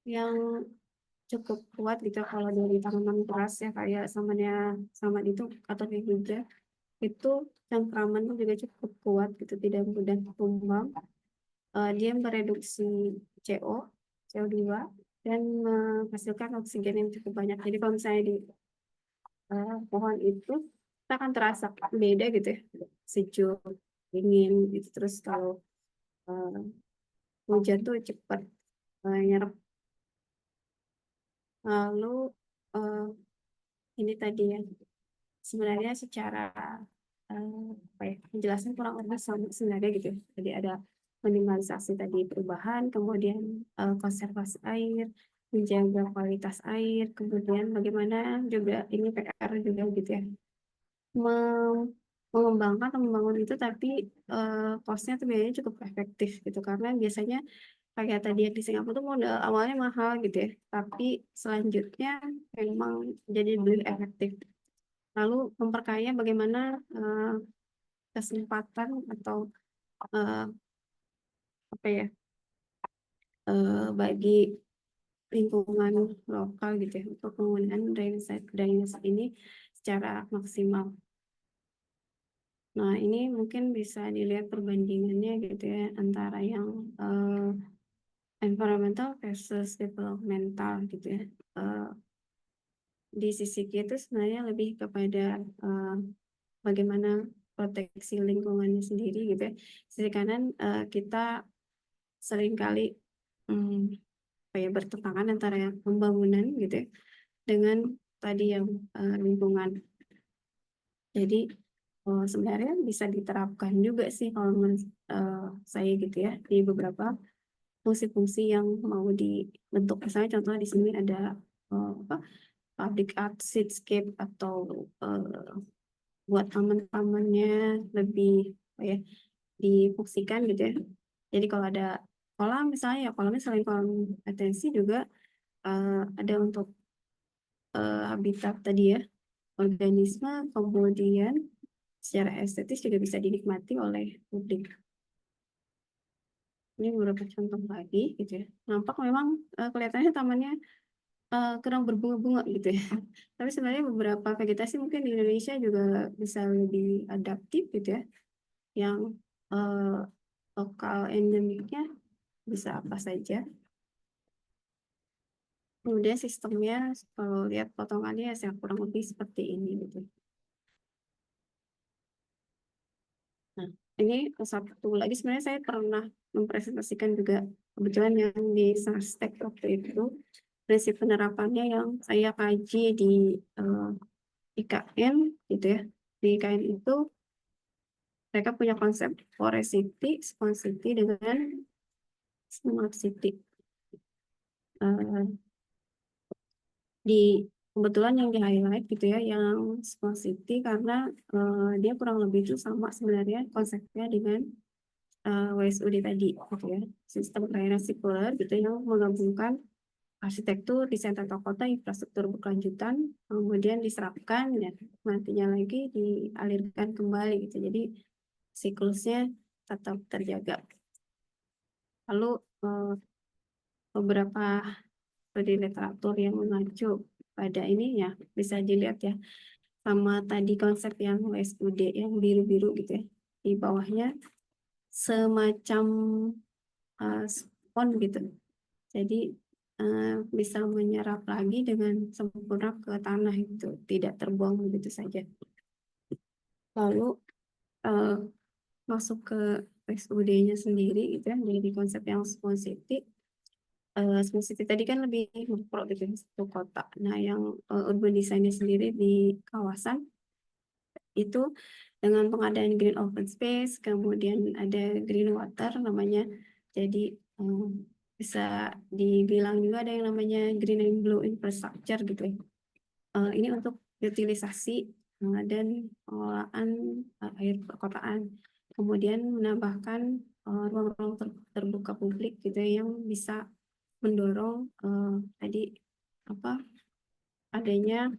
yang cukup kuat gitu kalau dari tanaman keras ya, kayak saman itu atau hijau itu cengkraman juga cukup kuat gitu, tidak mudah tumbang. Dia mereduksi CO2 dan menghasilkan oksigen yang cukup banyak. Jadi kalau misalnya di pohon itu kita akan terasa beda gitu ya, sejuk, dingin gitu. Terus kalau hujan tuh cepat nyerap. Lalu ini tadi ya, sebenarnya secara penjelasan kurang lebih sama sebenarnya gitu ya. Jadi ada minimalisasi tadi perubahan, kemudian konservasi air, menjaga kualitas air, kemudian bagaimana juga ini PR juga gitu ya, mengembangkan atau membangun itu, tapi cost-nya tuh biasanya cukup efektif gitu, karena biasanya kayak tadi yang di Singapura tuh modal awalnya mahal gitu ya, tapi selanjutnya memang jadi lebih efektif. Lalu memperkaya bagaimana kesempatan atau uh, bagi lingkungan lokal gitu ya, untuk penggunaan drainase ini secara maksimal. Nah, ini mungkin bisa dilihat perbandingannya gitu ya, antara yang environmental versus developmental gitu ya. Di sisi kiri itu sebenarnya lebih kepada bagaimana proteksi lingkungannya sendiri gitu ya. Sisi kanan kita seringkali bertentangan antara pembangunan gitu ya dengan tadi yang lingkungan. Jadi sebenarnya bisa diterapkan juga sih kalau menurut saya gitu ya, di beberapa fungsi-fungsi yang mau dibentuk. Misalnya contoh di sini ada public art seedscape, atau buat taman-tamannya lebih difungsikan gitu ya. Jadi kalau ada kolam misalnya, ya kolamnya selain kolam retensi juga ada untuk habitat tadi ya, organisme, kemudian secara estetis juga bisa dinikmati oleh publik. Ini beberapa contoh lagi gitu ya. Nampak memang kelihatannya tamannya kurang berbunga-bunga gitu ya. Tapi sebenarnya beberapa vegetasi mungkin di Indonesia juga bisa lebih adaptif gitu ya. Yang lokal endemiknya bisa apa saja. Kemudian sistemnya kalau lihat potongannya ya kurang lebih seperti ini gitu. Nah, ini satu lagi sebenarnya saya pernah mempresentasikan juga kebetulan yang di Sastek waktu itu prinsip penerapannya yang saya kaji di IKN gitu ya. Di IKN itu mereka punya konsep Forest City, Smart City dengan Smart City. Di kebetulan yang di highlight gitu ya, yang Smart City karena dia kurang lebih itu sama sebenarnya konsepnya dengan WSUD tadi gitu ya, sistem drainase sirkular gitu yang menggabungkan arsitektur, desain tata kota, infrastruktur berkelanjutan, kemudian diserapkan dan nantinya lagi dialirkan kembali gitu. Jadi siklusnya tetap terjaga. Lalu beberapa studi literatur yang mengacu pada ini ya bisa dilihat ya, sama tadi konsep yang WSUD yang biru-biru gitu ya. Di bawahnya semacam spon gitu. Jadi bisa menyerap lagi dengan sempurna ke tanah itu, tidak terbuang begitu saja. Lalu masuk ke WSUD-nya sendiri gitu ya, jadi konsep yang Smart City. Smart City tadi kan lebih mikro gitu ya, satu kota. Nah, yang urban design-nya sendiri di kawasan itu dengan pengadaan green open space, kemudian ada green water namanya. Jadi bisa dibilang juga ada yang namanya green and blue infrastructure gitu ya. Ini untuk utilisasi dan pengelolaan air perkotaan. Kemudian menambahkan ruang-ruang terbuka publik gitu ya, yang bisa mendorong tadi apa adanya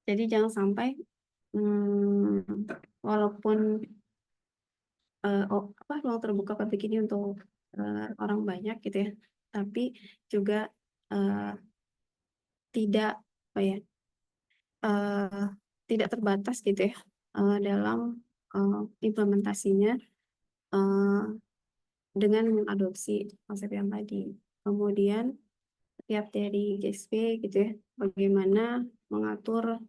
jadi jangan sampai walaupun ruang terbuka publik ini untuk orang banyak gitu ya, tapi juga tidak apa ya tidak terbatas gitu ya dalam implementasinya dengan mengadopsi konsep yang tadi. Kemudian setiap dari GSP gitu ya, bagaimana mengatur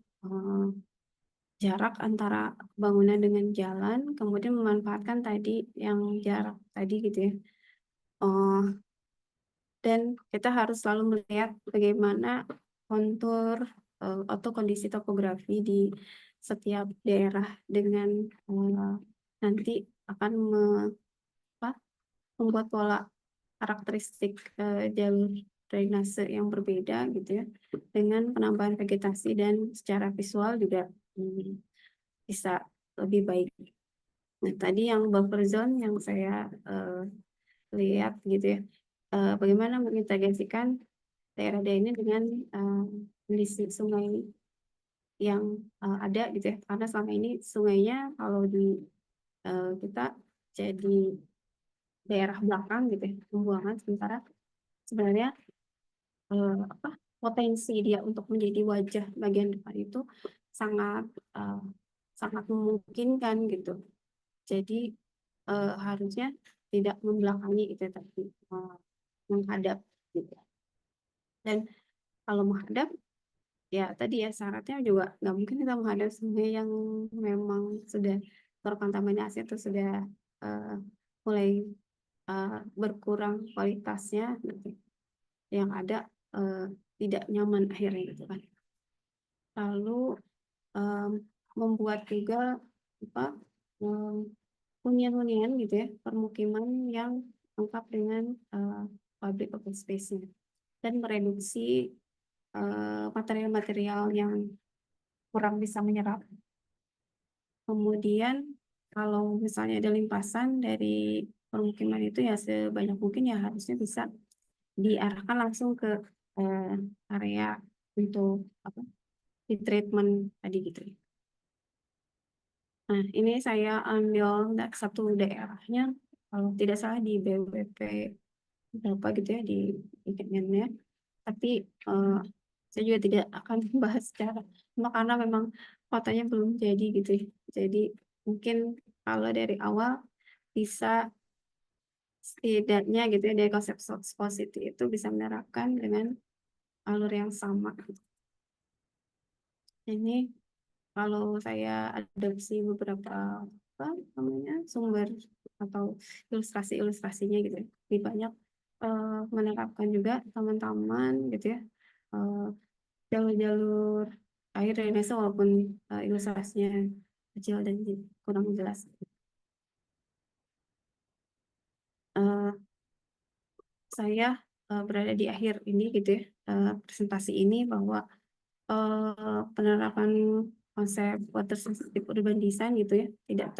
jarak antara bangunan dengan jalan, kemudian memanfaatkan tadi yang jarak tadi gitu ya. Dan kita harus selalu melihat bagaimana kontur atau kondisi topografi di setiap daerah dengan nanti akan membuat pola karakteristik jalur drainase yang berbeda gitu ya, dengan penambahan vegetasi dan secara visual juga bisa lebih baik. Nah, tadi yang buffer zone yang saya lihat gitu ya, bagaimana mengintegrasikan daerah-daerah ini dengan kondisi sungai yang ada gitu ya, karena selama ini sungainya kalau di kita jadi daerah belakang gitu ya, pembuangan, sementara sebenarnya potensi dia untuk menjadi wajah bagian depan itu sangat sangat memungkinkan gitu. Jadi harusnya tidak membelakangi itu tapi menghadap gitu. Dan kalau menghadap ya tadi ya syaratnya juga nggak mungkin kita menghadap sungai yang memang sudah terkontaminasi atau sudah mulai berkurang kualitasnya gitu. Yang ada tidak nyaman akhirnya gitu kan. Lalu membuat juga apa hunian-hunian gitu ya, permukiman yang lengkap dengan public open space-nya dan mereduksi material-material yang kurang bisa menyerap. Kemudian kalau misalnya ada limpasan dari permukiman itu ya sebanyak mungkin ya harusnya bisa diarahkan langsung ke area untuk apa di treatment tadi gitu ya. Nah, ini saya ambil satu daerahnya, kalau tidak salah di BWP berapa gitu ya di ininya. Tapi saya juga tidak akan membahas secara karena memang kotanya belum jadi gitu ya. Jadi mungkin kalau dari awal bisa setidaknya gitu ya dari konsep Society itu bisa menerapkan dengan alur yang sama gitu. Ini kalau saya adopsi beberapa apa namanya sumber atau ilustrasi-ilustrasinya gitu ya. Lebih banyak menerapkan juga teman-teman gitu ya eh, jalur-jalur air drainase walaupun ilustrasinya kecil dan kurang jelas. Eh, saya berada di akhir ini gitu ya presentasi ini bahwa penerapan konsep water sensitive urban design gitu ya tidak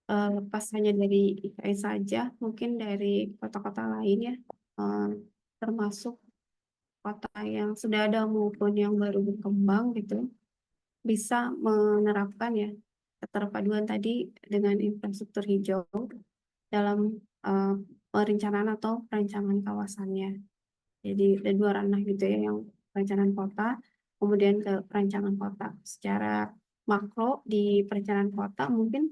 terlepas hanya dari IKN saja, mungkin dari kota-kota lain ya, eh, termasuk kota yang sudah ada maupun yang baru berkembang gitu bisa menerapkan ya keterpaduan tadi dengan infrastruktur hijau dalam eh, perencanaan atau perancangan kawasannya. Jadi ada dua ranah gitu ya, yang perencanaan kota, kemudian ke perancangan kota. Secara makro di perencanaan kota mungkin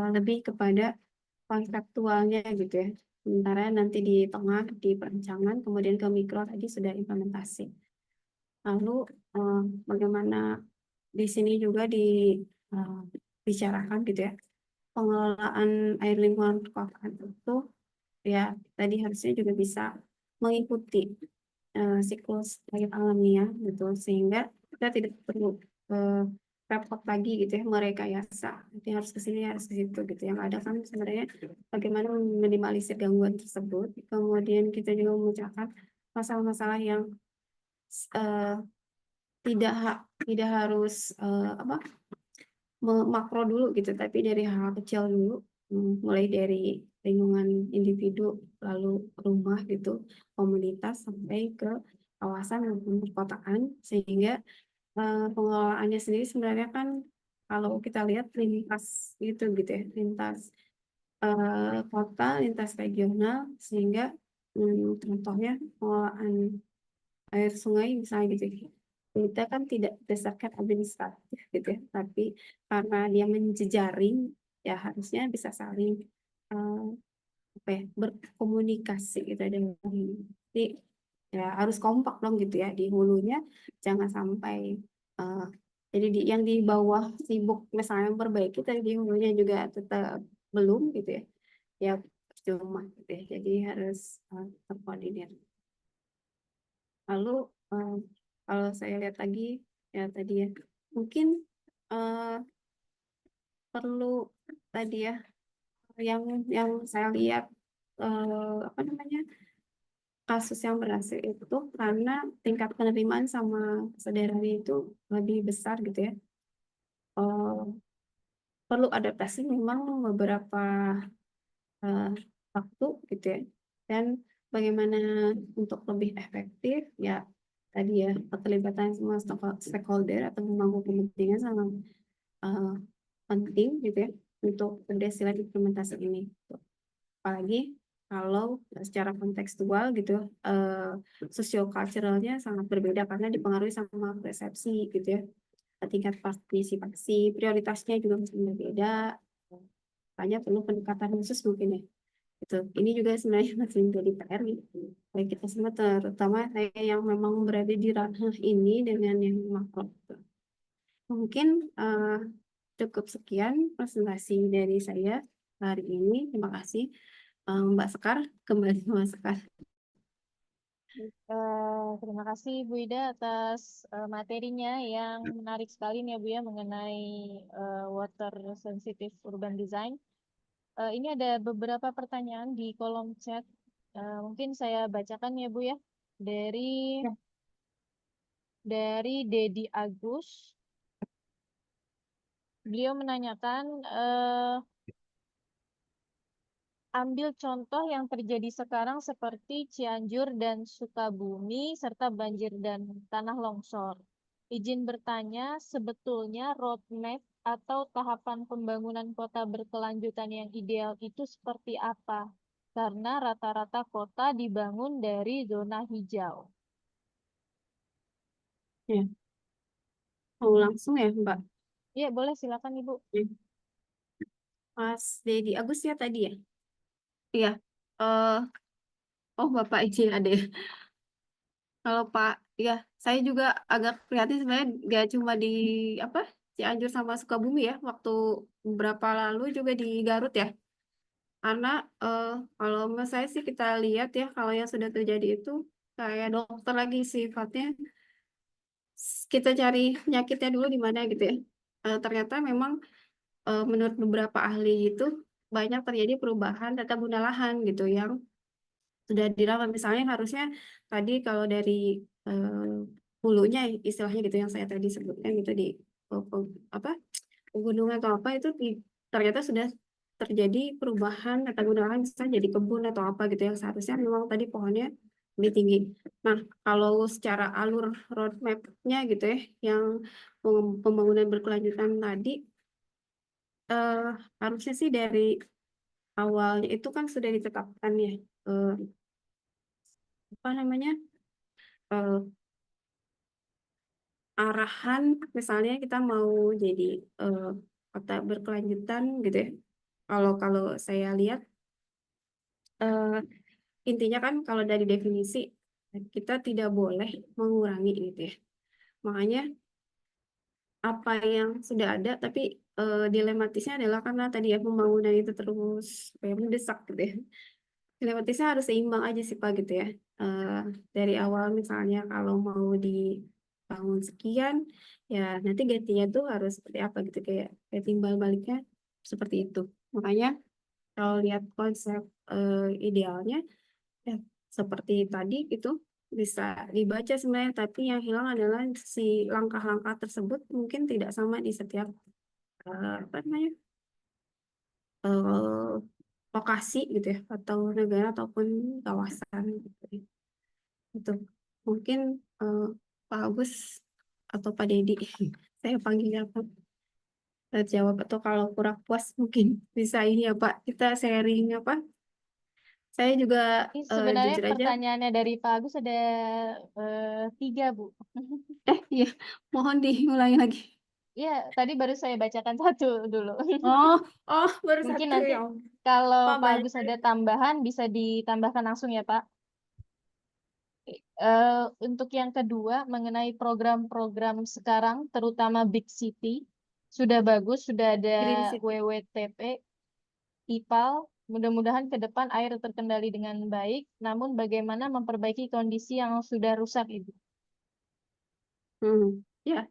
lebih kepada konseptualnya gitu ya. Sementara nanti di tengah di perencanaan, kemudian ke mikro tadi sudah implementasi. Lalu bagaimana di sini juga dibicarakan gitu ya, pengelolaan air lingkungan perkotaan itu ya tadi harusnya juga bisa mengikuti siklus air alamiah gitu sehingga kita tidak perlu eh, repot lagi gitu ya merekayasa nanti harus ke sini harus ke situ gitu yang ada kan sebenarnya bagaimana meminimalisir gangguan tersebut kemudian kita juga memecahkan masalah-masalah yang eh, tidak harus apa makro dulu gitu, tapi dari hal kecil dulu, mulai dari lingkungan individu, lalu rumah gitu, komunitas sampai ke kawasan maupun perkotaan, sehingga pengelolaannya sendiri sebenarnya kan kalau kita lihat lintas gitu ya, lintas kota, lintas regional, sehingga contohnya pengelolaan air sungai misalnya gitu ya. Kita kan tidak berdasarkan administratif gitu ya, tapi karena dia menjejaring ya harusnya bisa saling eh, apa ya, berkomunikasi gitu dengan jadi ya harus kompak dong gitu ya di hulunya jangan sampai eh, jadi yang di bawah sibuk misalnya memperbaiki tapi di hulunya juga tetap belum gitu ya ya cuma gitu ya jadi harus terkoordinir. Lalu eh, kalau saya lihat lagi ya tadi ya mungkin eh, perlu tadi ya yang saya lihat apa namanya kasus yang berhasil itu karena tingkat penerimaan sama kesadarannya itu lebih besar gitu ya. Eh, perlu adaptasi memang beberapa eh, waktu gitu ya. Dan bagaimana untuk lebih efektif ya tadi ya keterlibatan semua stakeholder atau pemangku kepentingan sangat eh, penting gitu ya untuk keberhasilan implementasi ini. Apalagi kalau secara kontekstual gitu sosiokulturalnya sangat berbeda karena dipengaruhi sama persepsi gitu ya tingkat partisipasi prioritasnya juga mesti berbeda makanya perlu pendekatan khusus mungkin ya gitu ini juga sebenarnya masih menjadi PR gitu bagi kita semua terutama saya yang memang berada di ranah ini dengan yang makro gitu. Mungkin cukup sekian presentasi dari saya hari ini terima kasih. Mbak Sekar, kembali Mbak Sekar. Terima kasih Bu Ida atas materinya yang menarik sekali nih ya Bu ya mengenai water sensitive urban design. Ini ada beberapa pertanyaan di kolom chat. Mungkin saya bacakan ya Bu ya. Dari Ya. Dedi Agus. Beliau menanyakan ambil contoh yang terjadi sekarang seperti Cianjur dan Sukabumi, serta banjir dan tanah longsor. Izin bertanya, sebetulnya roadmap atau tahapan pembangunan kota berkelanjutan yang ideal itu seperti apa? Karena rata-rata kota dibangun dari zona hijau. Ya, mau langsung ya, Mbak. Iya, boleh silakan Ibu. Ya. Mas Dedi Agus ya tadi ya. Iya. Eh, oh Bapak izin ada ya. Kalau Pak, ya saya juga agak prihatin sebenarnya gak cuma di apa Cianjur sama Sukabumi ya. Waktu beberapa lalu juga di Garut ya. Karena eh, kalau menurut saya sih kita lihat ya kalau yang sudah terjadi itu kayak dokter lagi sifatnya kita cari penyakitnya dulu di mana gitu ya. Ternyata memang menurut beberapa ahli itu banyak terjadi perubahan tata guna lahan gitu yang sudah dilakukan. Misalnya harusnya tadi kalau dari hulunya istilahnya gitu yang saya tadi sebutkan gitu di apa pegunungan atau apa itu ternyata sudah terjadi perubahan tata guna lahan misalnya jadi kebun atau apa gitu yang seharusnya memang tadi pohonnya lebih tinggi. Nah, kalau secara alur roadmap-nya gitu ya yang pembangunan berkelanjutan tadi eh, harusnya sih dari awalnya itu kan sudah ditetapkan ya eh, apa namanya eh, arahan misalnya kita mau jadi eh, kota berkelanjutan gitu ya. Kalau kalau saya lihat eh, intinya kan kalau dari definisi kita tidak boleh mengurangi gitu ya. Makanya apa yang sudah ada tapi dilematisnya adalah karena tadi ya pembangunan itu terus kayak mendesak gitu ya. Dilematisnya harus seimbang aja sih Pak gitu ya. Eh, dari awal misalnya kalau mau dibangun sekian, ya nanti gantinya tuh harus seperti apa gitu kayak timbal baliknya seperti itu. Makanya kalau lihat konsep idealnya ya seperti tadi itu bisa dibaca sebenarnya, tapi yang hilang adalah si langkah-langkah tersebut mungkin tidak sama di setiap apa namanya eh, lokasi gitu ya atau negara ataupun kawasan gitu ya. Itu mungkin eh, Pak Agus atau Pak Dedi saya panggilnya apa jawab atau kalau kurang puas mungkin bisa ini ya Pak kita sharing apa saya juga Ini sebenarnya jujur aja pertanyaannya dari Pak Agus ada 3, Bu. iya mohon diulangi lagi. Iya, tadi baru saya bacakan satu dulu. Oh, oh, baru Mungkin satu nanti ya. kalau Oh, Pak banyak. Agus ada tambahan bisa ditambahkan langsung ya Pak. Untuk yang kedua mengenai program-program sekarang, terutama Big City, sudah bagus, sudah ada Green Seed. WWTP, IPAL. Mudah-mudahan ke depan air terkendali dengan baik. Namun bagaimana memperbaiki kondisi yang sudah rusak, Ibu? Hmm. Ya,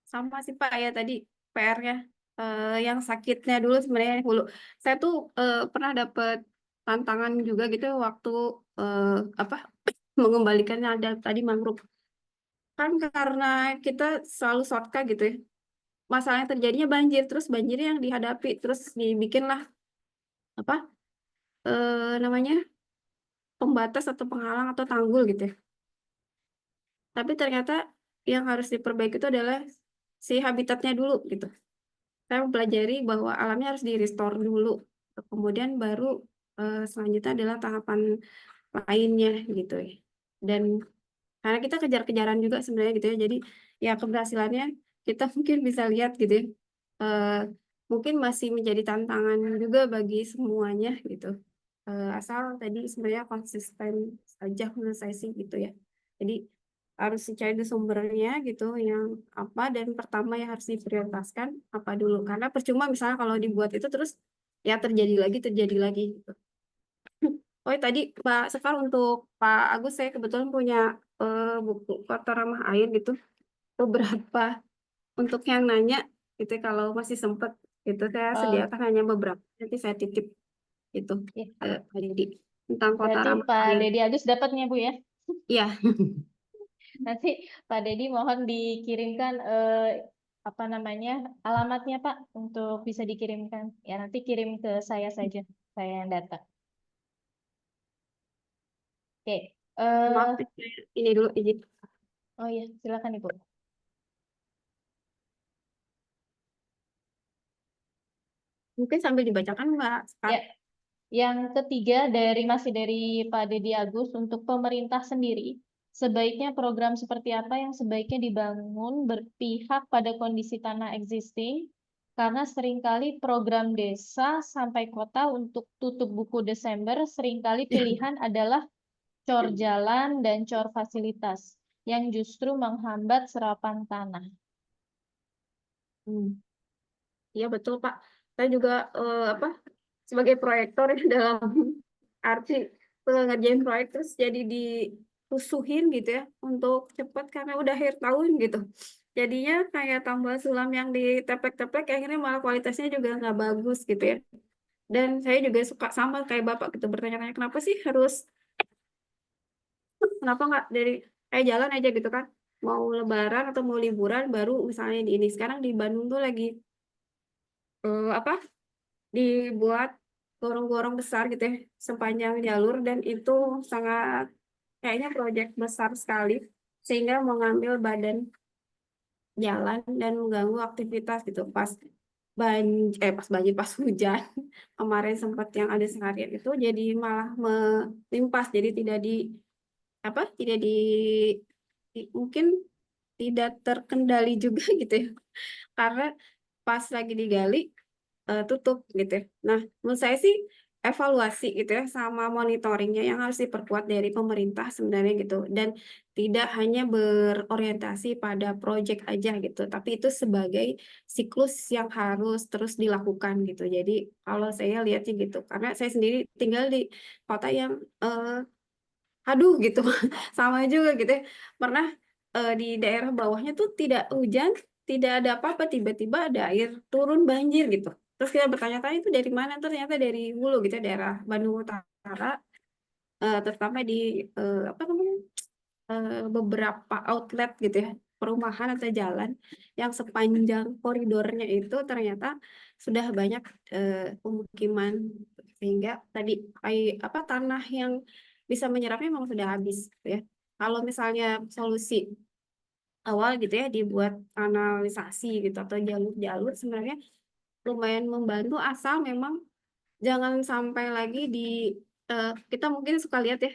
sama sih Pak ya tadi PR-nya yang sakitnya dulu sebenarnya dulu. Saya tuh pernah dapat tantangan juga gitu waktu eh, apa mengembalikannya ada tadi mangrove. Kan karena kita selalu shortcut gitu ya. Masalah yang terjadinya banjir, terus banjirnya yang dihadapi, terus dibikinlah apa namanya pembatas atau penghalang atau tanggul gitu ya. Tapi ternyata yang harus diperbaiki itu adalah si habitatnya dulu gitu. Saya mempelajari bahwa alamnya harus di-restore dulu. Kemudian baru selanjutnya adalah tahapan lainnya gitu ya. Dan karena kita kejar-kejaran juga sebenarnya gitu ya. Jadi ya keberhasilannya kita mungkin bisa lihat gitu ya. Eh, mungkin masih menjadi tantangan juga bagi semuanya gitu. Asal tadi sebenarnya konsisten saja menurut saya sih gitu ya. Jadi harus dicari dulu sumbernya gitu yang apa dan pertama yang harus diprioritaskan apa dulu karena percuma misalnya kalau dibuat itu terus ya terjadi lagi gitu. Oh tadi Pak Sekar untuk Pak Agus saya kebetulan punya buku Kota Ramah Air gitu beberapa untuk yang nanya itu kalau masih sempat itu saya Oh, sediakan hanya beberapa nanti saya titip itu ya. Pak Dedi tentang Kota Berarti Ramah Pak Air. Dedi Agus dapatnya, Bu ya. Iya. Nanti Pak Dedi mohon dikirimkan apa namanya alamatnya Pak untuk bisa dikirimkan. Ya nanti kirim ke saya saja. saya yang data. Oke. Maaf, ini dulu izin. Oh iya, silakan Ibu. Mungkin sambil dibacakan Mbak Sekar. Ya, yang ketiga masih dari Pak Dedi Agus untuk pemerintah sendiri. Sebaiknya program seperti apa yang sebaiknya dibangun berpihak pada kondisi tanah existing, karena seringkali program desa sampai kota untuk tutup buku Desember seringkali pilihan adalah cor jalan dan cor fasilitas yang justru menghambat serapan tanah. Hmm. Iya betul Pak. Saya juga apa sebagai proyektor ya dalam arti ngerjain proyek terus jadi dirusuhin gitu ya untuk cepat karena udah akhir tahun gitu. Jadinya kayak tambah sulam yang ditepek-tepek akhirnya malah kualitasnya juga nggak bagus gitu ya. Dan saya juga suka sama kayak Bapak gitu bertanya-tanya kenapa nggak dari kayak jalan aja gitu kan. Mau lebaran atau mau liburan baru misalnya di ini. Sekarang di Bandung tuh lagi apa dibuat gorong-gorong besar gitu ya sepanjang jalur dan itu sangat kayaknya proyek besar sekali sehingga mengambil badan jalan dan mengganggu aktivitas gitu pas banjir pas hujan kemarin sempat yang ada seharian itu jadi malah melimpas jadi tidak di apa tidak mungkin tidak terkendali juga gitu ya karena pas lagi digali tutup gitu ya. Nah, menurut saya sih evaluasi gitu ya sama monitoringnya yang harus diperkuat dari pemerintah sebenarnya gitu dan tidak hanya berorientasi pada proyek aja gitu, tapi itu sebagai siklus yang harus terus dilakukan gitu. Jadi kalau saya lihatnya gitu, karena saya sendiri tinggal di kota yang aduh gitu sama juga gitu ya. Pernah di daerah bawahnya tuh tidak hujan tidak ada apa-apa tiba-tiba ada air turun banjir gitu terus kita bertanya-tanya itu dari mana ternyata dari hulu gitu ya, daerah Bandung Utara terutama di apa namanya beberapa outlet gitu ya perumahan atau jalan yang sepanjang koridornya itu ternyata sudah banyak pemukiman sehingga tadi apa tanah yang bisa menyerapnya memang sudah habis gitu ya. Kalau misalnya solusi awal gitu ya dibuat kanalisasi gitu atau jalur-jalur sebenarnya lumayan membantu asal memang jangan sampai lagi di kita mungkin suka lihat ya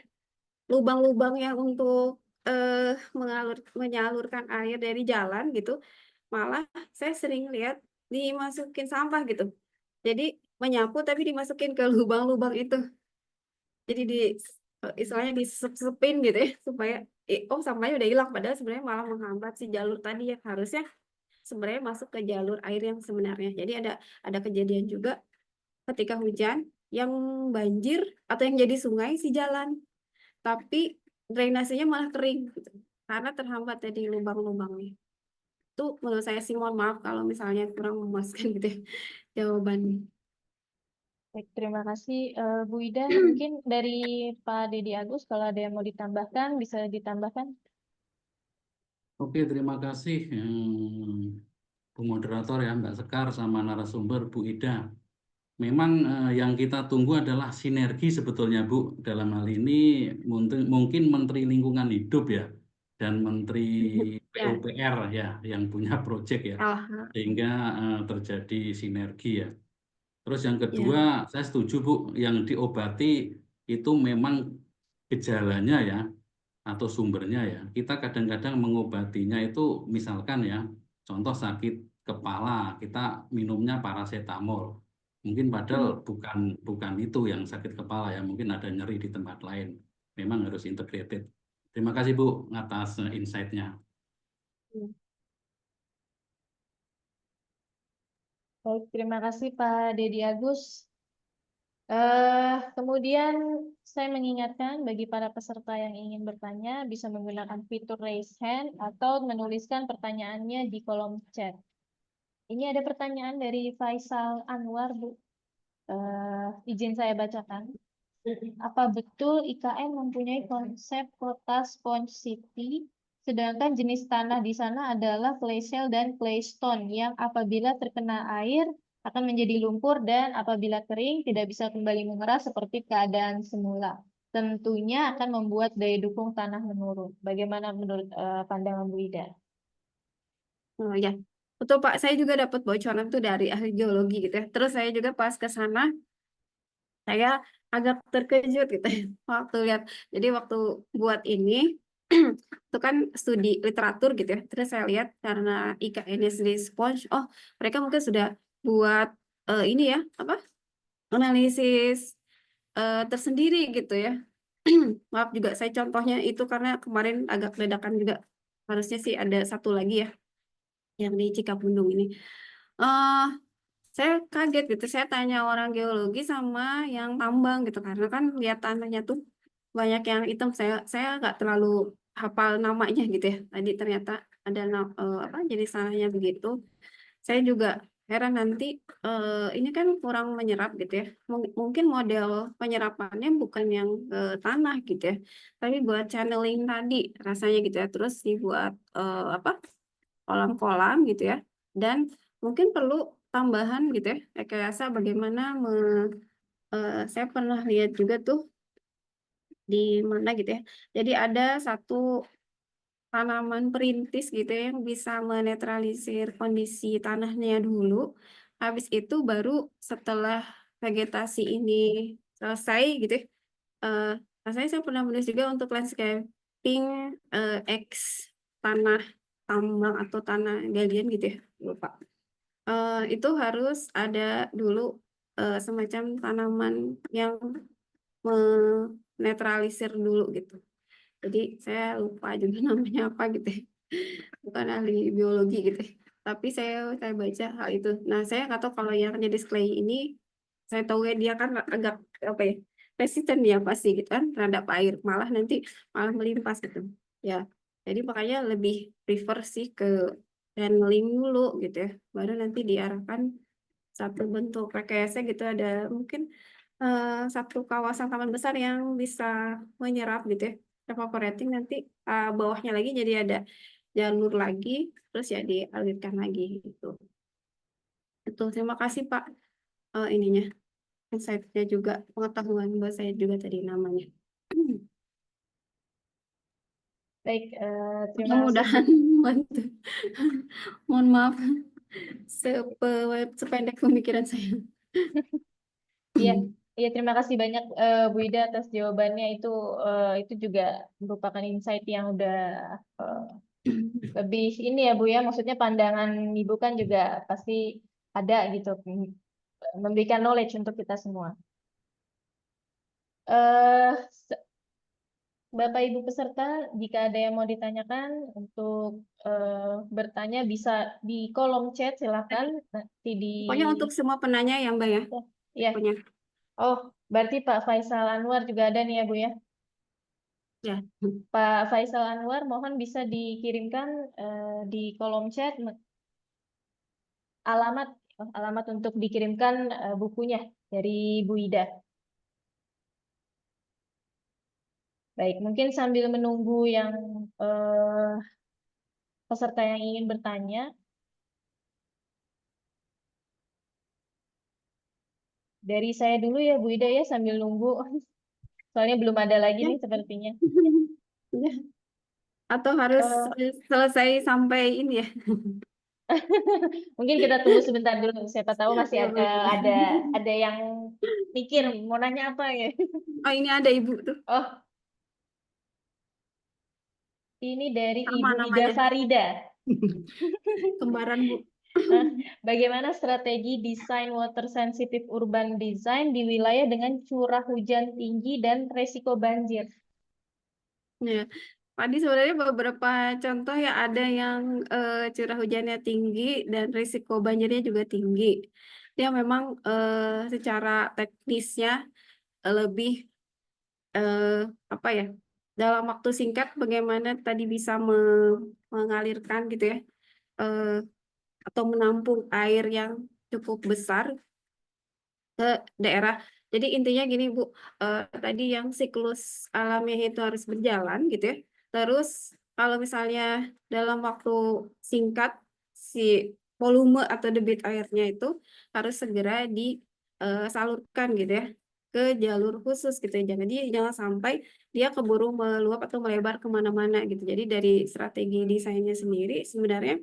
lubang-lubang yang untuk menyalurkan air dari jalan gitu malah saya sering lihat dimasukin sampah gitu jadi menyapu tapi dimasukin ke lubang-lubang itu jadi istilahnya disesep-sepin gitu ya supaya oh sampahnya udah hilang padahal sebenarnya malah menghambat si jalur tadi yang harusnya sebenarnya masuk ke jalur air yang sebenarnya jadi ada kejadian juga ketika hujan yang banjir atau yang jadi sungai si jalan tapi drainasenya malah kering gitu karena terhambat jadi lubang-lubangnya itu menurut saya sih mohon maaf kalau misalnya kurang memuaskan gitu ya jawabannya. Baik, terima kasih Bu Ida. Mungkin dari Pak Dedi Agus, kalau ada yang mau ditambahkan, bisa ditambahkan. Oke, terima kasih Bu Moderator ya, Mbak Sekar sama narasumber Bu Ida. Memang yang kita tunggu adalah sinergi sebetulnya Bu. Dalam hal ini mungkin Menteri Lingkungan Hidup ya dan Menteri Ya, PUPR ya yang punya proyek ya salah. sehingga terjadi sinergi ya. Terus yang Ya. kedua saya setuju Bu yang diobati itu memang gejalanya ya atau sumbernya ya. Kita kadang-kadang mengobatinya itu misalkan ya, contoh sakit kepala, kita minumnya paracetamol. Mungkin padahal bukan bukan itu yang sakit kepala ya, mungkin ada nyeri di tempat lain. Memang harus integrated. Terima kasih Bu atas insight-nya. Baik, terima kasih Pak Dedi Agus. Kemudian saya mengingatkan bagi para peserta yang ingin bertanya bisa menggunakan fitur raise hand atau menuliskan pertanyaannya di kolom chat. Ini ada pertanyaan dari Faisal Anwar, Bu. Izin saya bacakan. Apa betul IKN mempunyai konsep kota sponge city, sedangkan jenis tanah di sana adalah clay shell dan clay stone yang apabila terkena air akan menjadi lumpur dan apabila kering tidak bisa kembali mengeras seperti keadaan semula. Tentunya akan membuat daya dukung tanah menurun. Bagaimana menurut pandangan Bu Ida? Oh ya, betul Pak. Saya juga dapat bocoran tuh dari ahli geologi gitu ya. Terus saya juga pas ke sana, saya agak terkejut gitu ya, waktu lihat. Jadi waktu buat ini, itu kan studi literatur gitu ya. Terus saya lihat karena IKN-nya sendiri sponge, oh mereka mungkin sudah buat ini ya, apa analisis tersendiri gitu ya. Maaf juga saya contohnya itu karena kemarin agak ledakan juga. Harusnya sih ada satu lagi ya yang di Cikapundung ini. eh saya kaget gitu. Saya tanya orang geologi sama yang tambang gitu karena kan lihat tanahnya tuh banyak yang hitam. Saya nggak terlalu hafal namanya gitu ya. Tadi ternyata ada apa jenis tanahnya begitu. Saya juga heran nanti ini kan kurang menyerap gitu ya. Mungkin model penyerapannya bukan yang tanah gitu ya, tapi buat channeling tadi rasanya gitu ya. Terus dibuat apa kolam-kolam gitu ya. Dan mungkin perlu tambahan gitu ya, rekayasa bagaimana saya pernah lihat juga tuh di mana gitu ya. Jadi ada satu tanaman perintis gitu ya, yang bisa menetralisir kondisi tanahnya dulu. Habis itu baru setelah vegetasi ini selesai gitu ya. eh, Rasanya saya pernah menulis juga untuk landscaping X tanah tambang atau tanah galian gitu ya, lupa. Itu harus ada dulu semacam tanaman yang menetralisir dulu gitu. Jadi saya lupa juga namanya apa gitu ya. Bukan ahli biologi gitu ya. Tapi saya baca hal itu. Nah, saya nggak tahu kalau yang jenis clay ini, saya tahu ya dia kan agak apa ya, resisten ya pasti gitu kan terhadap air. Malah melimpas gitu. Ya, jadi makanya lebih prefer sih ke handling dulu gitu ya. Baru nanti diarahkan satu bentuk rekayasa gitu, ada mungkin satu kawasan taman besar yang bisa menyerap gitu ya, evaporating, nanti bawahnya lagi jadi ada jalur lagi, terus ya dialirkan lagi gitu. Itu terima kasih Pak, ininya insight-nya juga, pengetahuan buat saya juga tadi namanya. Baik, terima kasih. Mudah-mudahan membantu. Mohon maaf sependek pemikiran saya. Iya, iya terima kasih banyak Bu Ida atas jawabannya itu juga merupakan insight yang udah eh, lebih ini ya Bu ya, maksudnya pandangan Ibu kan juga pasti ada gitu, memberikan knowledge untuk kita semua. eh Bapak Ibu peserta, jika ada yang mau ditanyakan untuk bertanya bisa di kolom chat, silakan nanti di Pokoknya untuk semua penanya ya Mbak ya. ya. Pokoknya. Oh, berarti Pak Faisal Anwar juga ada nih ya Bu ya. Ya. Pak Faisal Anwar, mohon bisa dikirimkan di kolom chat alamat alamat untuk dikirimkan bukunya dari Bu Ida. Baik, mungkin sambil menunggu yang peserta yang ingin bertanya, dari saya dulu ya Bu Ida ya sambil nunggu. Soalnya belum ada lagi Ya. nih sepertinya. Ya. Atau harus selesai sampai ini ya. Mungkin kita tunggu sebentar dulu. Siapa tahu masih Ya, ada, boleh. ada yang mikir mau nanya apa ya. Oh, ini ada Ibu tuh. Oh, ini dari Sama Ibu Ida namanya. Farida. Kembaran Bu. Bagaimana strategi desain water sensitive urban design di wilayah dengan curah hujan tinggi dan resiko banjir? Ya. Tadi sebenarnya beberapa contoh ya, ada yang curah hujannya tinggi dan risiko banjirnya juga tinggi. Dia memang secara teknisnya lebih apa ya, dalam waktu singkat bagaimana tadi bisa mengalirkan gitu ya, eh, atau menampung air yang cukup besar ke daerah. Jadi intinya gini Bu, tadi yang siklus alamiah itu harus berjalan gitu ya. Terus kalau misalnya dalam waktu singkat si volume atau debit airnya itu harus segera disalurkan gitu ya ke jalur khusus gitu ya. Jadi jangan sampai dia keburu meluap atau melebar kemana-mana gitu. Jadi dari strategi desainnya sendiri sebenarnya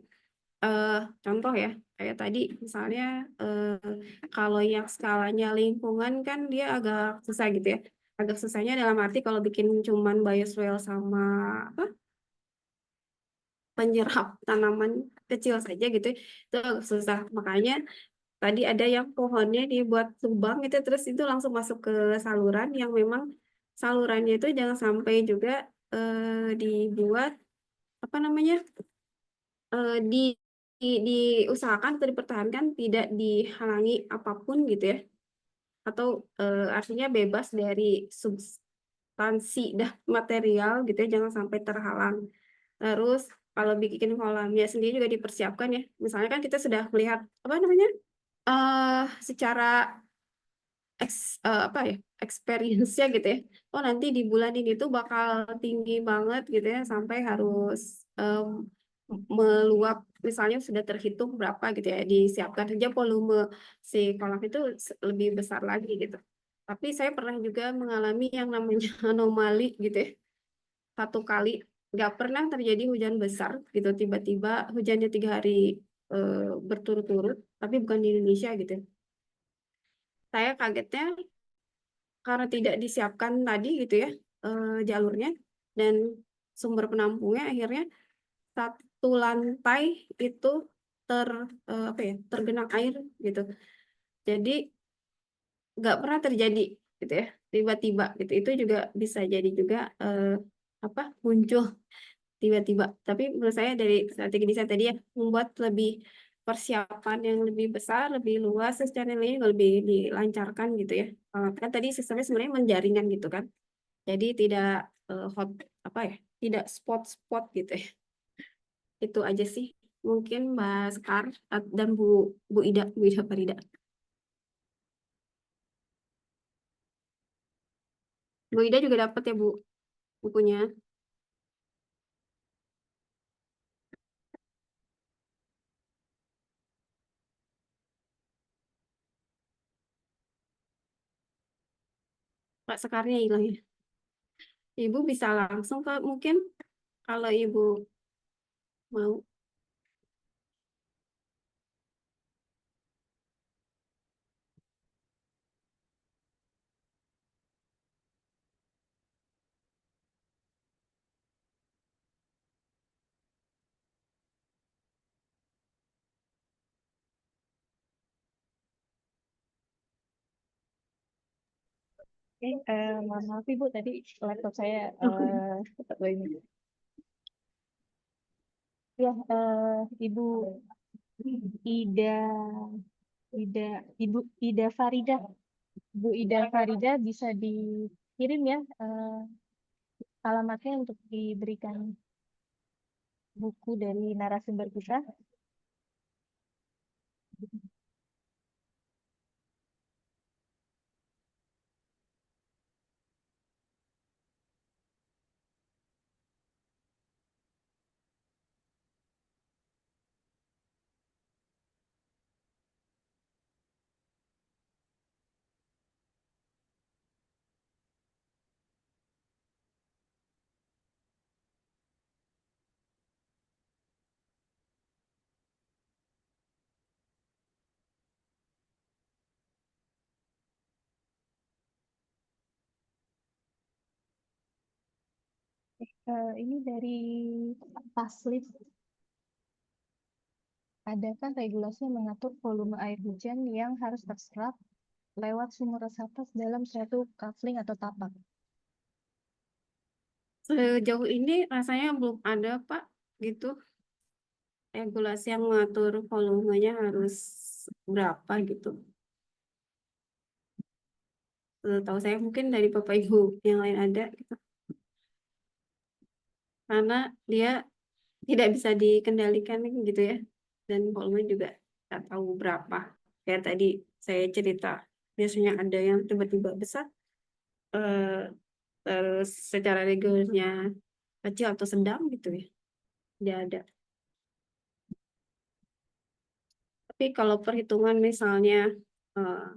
contoh ya kayak tadi misalnya kalau yang skalanya lingkungan kan dia agak susah gitu ya. Agak susahnya dalam arti kalau bikin cuman bioswale sama apa penyerap tanaman kecil saja gitu itu agak susah. Makanya tadi ada yang pohonnya dibuat lubang itu terus itu langsung masuk ke saluran yang memang salurannya itu jangan sampai juga dibuat apa namanya eh, di, diusahakan atau dipertahankan tidak dihalangi apapun gitu ya atau artinya bebas dari substansi dah material gitu ya jangan sampai terhalang. Terus kalau bikin kolamnya sendiri juga dipersiapkan ya. Misalnya kan kita sudah melihat apa namanya secara apa ya experience-nya gitu ya. Oh nanti di bulan ini tuh bakal tinggi banget gitu ya sampai harus meluap misalnya sudah terhitung berapa gitu ya disiapkan saja volume si kolam itu lebih besar lagi gitu. Tapi saya pernah juga mengalami yang namanya anomali gitu ya. Satu kali nggak pernah terjadi hujan besar gitu tiba-tiba hujannya 3 hari berturut-turut tapi bukan di Indonesia gitu. Saya kagetnya karena tidak disiapkan tadi gitu ya jalurnya dan sumber penampungnya akhirnya satu lantai itu apa ya tergenang air gitu. Jadi nggak pernah terjadi gitu ya tiba-tiba gitu. Itu juga bisa jadi juga apa muncul tiba-tiba. Tapi menurut saya dari strategi desain tadi ya membuat lebih persiapan yang lebih besar, lebih luas, secara nilainya juga lebih dilancarkan gitu ya. Kan tadi sistemnya sebenarnya menjaringan gitu kan. Jadi tidak hot apa ya, tidak spot-spot gitu ya. Itu aja sih. Mungkin Mbak Sekar dan Bu Ida, Bu Ida Farida. Bu Ida juga dapat ya Bu bukunya. Pak Sekarnya hilang ya. Ibu bisa langsung ke mungkin kalau Ibu mau. Oke, mohon maaf Ibu, tadi laptop saya cepat ini. Ya, Ibu Ida, Ibu Ida Farida, Bu Ida Farida bisa dikirim ya alamatnya untuk diberikan buku dari narasumber kita. Ini dari Taslim. Ada kan regulasi yang mengatur volume air hujan yang harus terserap lewat sumur resapan dalam suatu kafling atau tapak. Sejauh ini rasanya belum ada Pak gitu regulasi yang mengatur volumenya harus berapa gitu. Tahu saya mungkin dari Bapak Ibu yang lain ada gitu. Karena dia tidak bisa dikendalikan gitu ya. Dan volume juga nggak tahu berapa. Kayak tadi saya cerita, biasanya ada yang tiba-tiba besar, terus secara regulernya kecil atau sedang gitu ya. Dia ada. Tapi kalau perhitungan misalnya eh,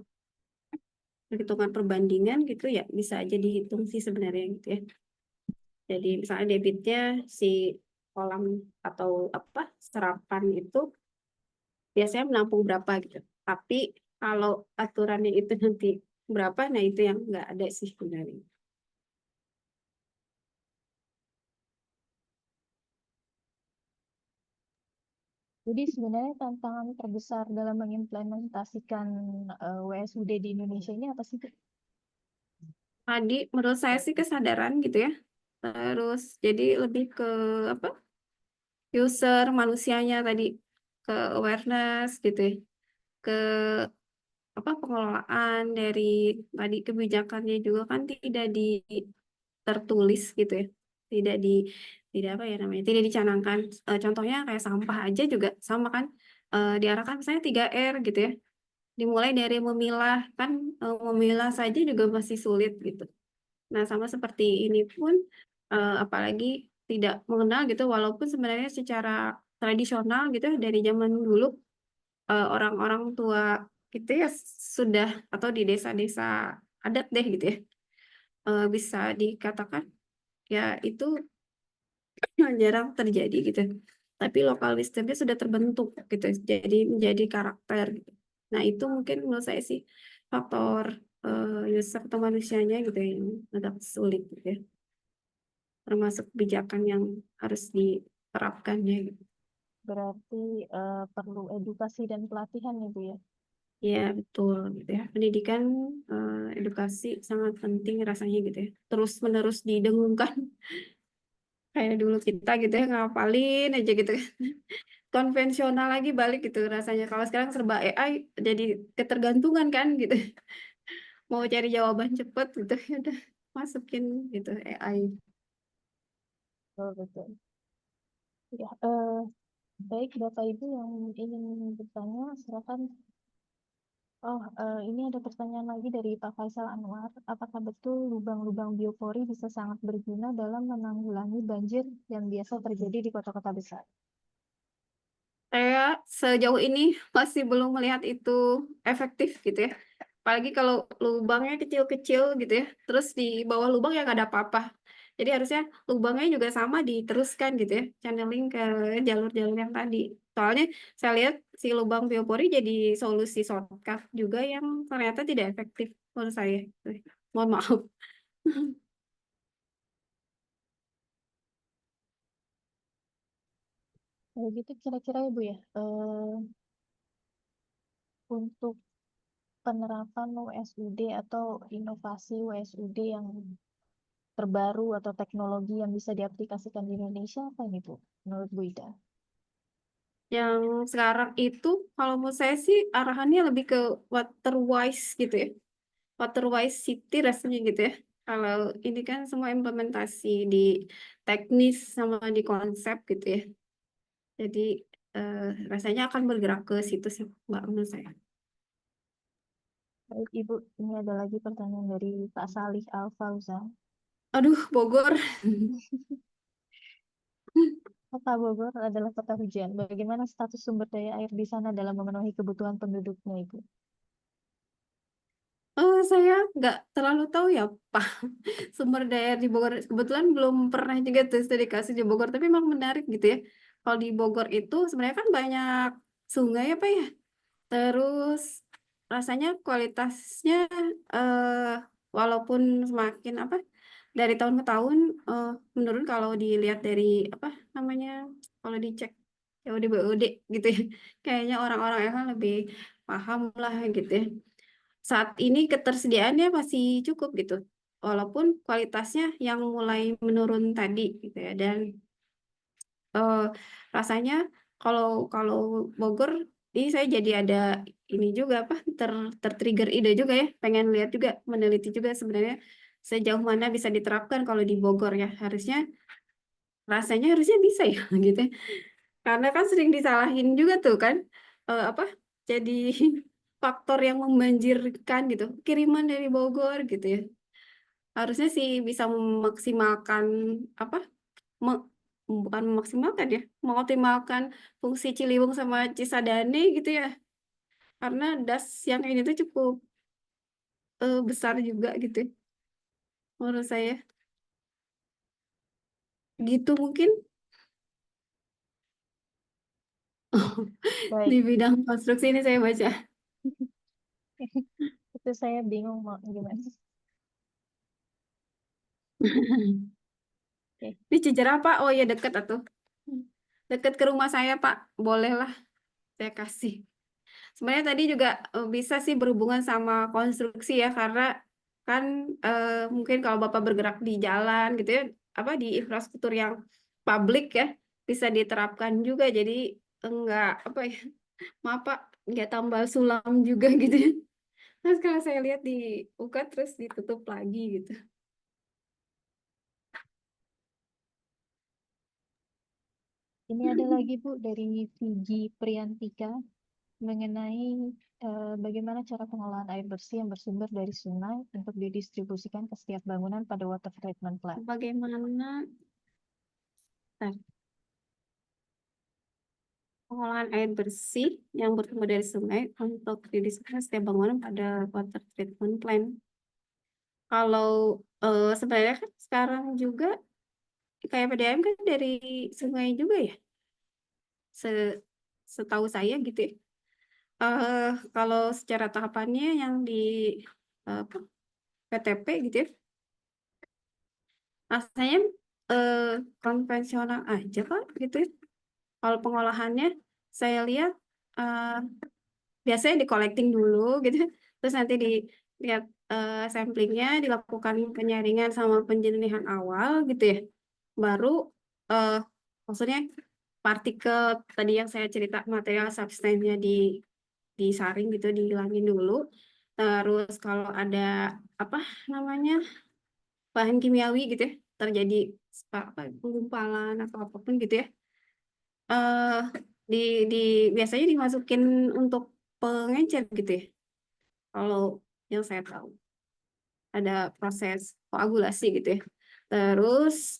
perhitungan perbandingan gitu ya bisa aja dihitung sih sebenarnya gitu ya. Jadi misalnya debitnya si kolam atau apa serapan itu biasanya menampung berapa gitu. Tapi kalau aturannya itu nanti berapa, nah itu yang nggak ada sih sebenarnya. Jadi sebenarnya tantangan terbesar dalam mengimplementasikan WSUD di Indonesia ini apa sih, Bu? Tadi menurut saya sih kesadaran gitu ya. Terus jadi lebih ke apa? User manusianya tadi ke awareness gitu ya. Ke apa pengelolaan dari tadi kebijakannya juga kan tidak di tertulis gitu ya. Tidak di tidak apa ya namanya? Tidak dicanangkan. Contohnya kayak sampah aja juga sama kan. Diarahkan misalnya 3R gitu ya. Dimulai dari memilah kan memilah saja juga masih sulit gitu. Nah, sama seperti ini pun apalagi tidak mengenal gitu walaupun sebenarnya secara tradisional gitu dari zaman dulu orang-orang tua gitu ya sudah atau di desa-desa adat deh gitu ya bisa dikatakan ya itu jarang terjadi gitu. Tapi lokal wisdomnya sudah terbentuk gitu, jadi menjadi karakter gitu. Nah itu mungkin menurut saya sih faktor user atau manusianya gitu yang agak sulit gitu ya, termasuk kebijakan yang harus diterapkannya gitu. Berarti perlu edukasi dan pelatihan ya, Bu ya. Ya betul gitu ya. Pendidikan, edukasi sangat penting rasanya gitu ya. Terus menerus didengungkan kayak dulu kita gitu ya ngapalin aja gitu kan. Konvensional lagi balik gitu rasanya. Kalau sekarang serba AI jadi ketergantungan kan gitu. Mau cari jawaban cepet gitu ya udah masukin gitu AI. Betul, betul. Ya, baik Bapak Ibu yang ingin bertanya, silakan. Oh, ini ada pertanyaan lagi dari Pak Faisal Anwar. Apakah betul lubang-lubang biopori bisa sangat berguna dalam menanggulangi banjir yang biasa terjadi di kota-kota besar? Saya sejauh ini masih belum melihat itu efektif gitu ya. Apalagi kalau lubangnya kecil-kecil gitu ya. Terus di bawah lubang ya nggak ada apa-apa. Jadi harusnya lubangnya juga sama diteruskan gitu ya. Channeling ke jalur-jalur yang tadi. Soalnya saya lihat si lubang biopori jadi solusi shortcut juga yang ternyata tidak efektif menurut saya. Mohon maaf. Kalau gitu kira-kira ya Bu ya, untuk penerapan WSUD atau inovasi WSUD yang terbaru atau teknologi yang bisa diaplikasikan di Indonesia apa ini Bu? Menurut Bu Ida? Yang sekarang itu kalau menurut saya sih arahannya lebih ke water wise gitu ya. Water wise city rasanya gitu ya. Kalau ini kan semua implementasi di teknis sama di konsep gitu ya. Jadi eh, rasanya akan bergerak ke situ sih Mbak menurut saya. Baik Ibu, ini ada lagi pertanyaan dari Pak Salih Al-Fauzan. Aduh, Bogor. Kota Bogor adalah kota hujan. Bagaimana status sumber daya air di sana dalam memenuhi kebutuhan penduduknya, Ibu? Saya nggak terlalu tahu ya Pak sumber daya di Bogor. Kebetulan belum pernah juga tuh studi kasus di Bogor, tapi memang menarik gitu ya. Kalau di Bogor itu sebenarnya kan banyak sungai apa ya. Terus rasanya kualitasnya eh, walaupun semakin apa dari tahun ke tahun eh, menurun kalau dilihat dari apa namanya kalau dicek BOD gitu ya. Kayaknya orang-orang yang lebih paham lah gitu ya. Saat ini ketersediaannya masih cukup gitu. Walaupun kualitasnya yang mulai menurun tadi gitu ya. Dan eh, rasanya kalau kalau Bogor ini saya jadi ada ini juga apa tertrigger ide juga ya pengen lihat juga meneliti juga sebenarnya sejauh mana bisa diterapkan kalau di Bogor ya rasanya harusnya bisa ya gitu ya. Karena kan sering disalahin juga tuh kan apa jadi faktor yang membanjirkan gitu kiriman dari Bogor gitu ya harusnya sih bisa memaksimalkan apa me- bukan memaksimalkan ya, mengoptimalkan fungsi Ciliwung sama Cisadane gitu ya. karena das yang ini tuh cukup besar juga gitu menurut saya. Gitu mungkin di Baik, bidang konstruksi ini saya baca. itu saya bingung mau gimana. Oke. Di Cijerah Pak, oh ya deket atuh. Deket ke rumah saya Pak, bolehlah saya kasih. Sebenarnya tadi juga bisa sih berhubungan sama konstruksi ya, karena kan mungkin kalau Bapak bergerak di jalan gitu ya, apa di infrastruktur yang publik ya, bisa diterapkan juga. Jadi enggak apa ya, maaf Pak, enggak tambal sulam juga gitu ya. Terus kalau saya lihat di UK terus ditutup lagi gitu. Ini ada lagi Bu dari Vigi Priyantika mengenai bagaimana cara pengolahan air bersih yang bersumber dari sungai untuk didistribusikan ke setiap bangunan pada water treatment plant. Bagaimana Bentar. Pengolahan air bersih yang bersumber dari sungai untuk didistribusikan setiap bangunan pada water treatment plant. Kalau sebenarnya kan sekarang juga kayak PDAM kan dari sungai juga ya, setahu saya gitu ya. Kalau secara tahapannya yang di apa, PTP gitu ya, rasanya konvensional aja Pak gitu ya. Kalau pengolahannya saya lihat eh, biasanya di collecting dulu gitu, terus nanti dilihat samplingnya, dilakukan penyaringan sama penjernihan awal gitu ya, baru eh, maksudnya partikel tadi yang saya cerita material substansinya disaring gitu, dihilangin dulu, terus kalau ada apa namanya bahan kimiawi gitu ya terjadi apa penggumpalan atau apapun gitu ya, eh di di biasanya dimasukin untuk pengencer gitu ya. Kalau yang saya tahu ada proses koagulasi gitu ya. Terus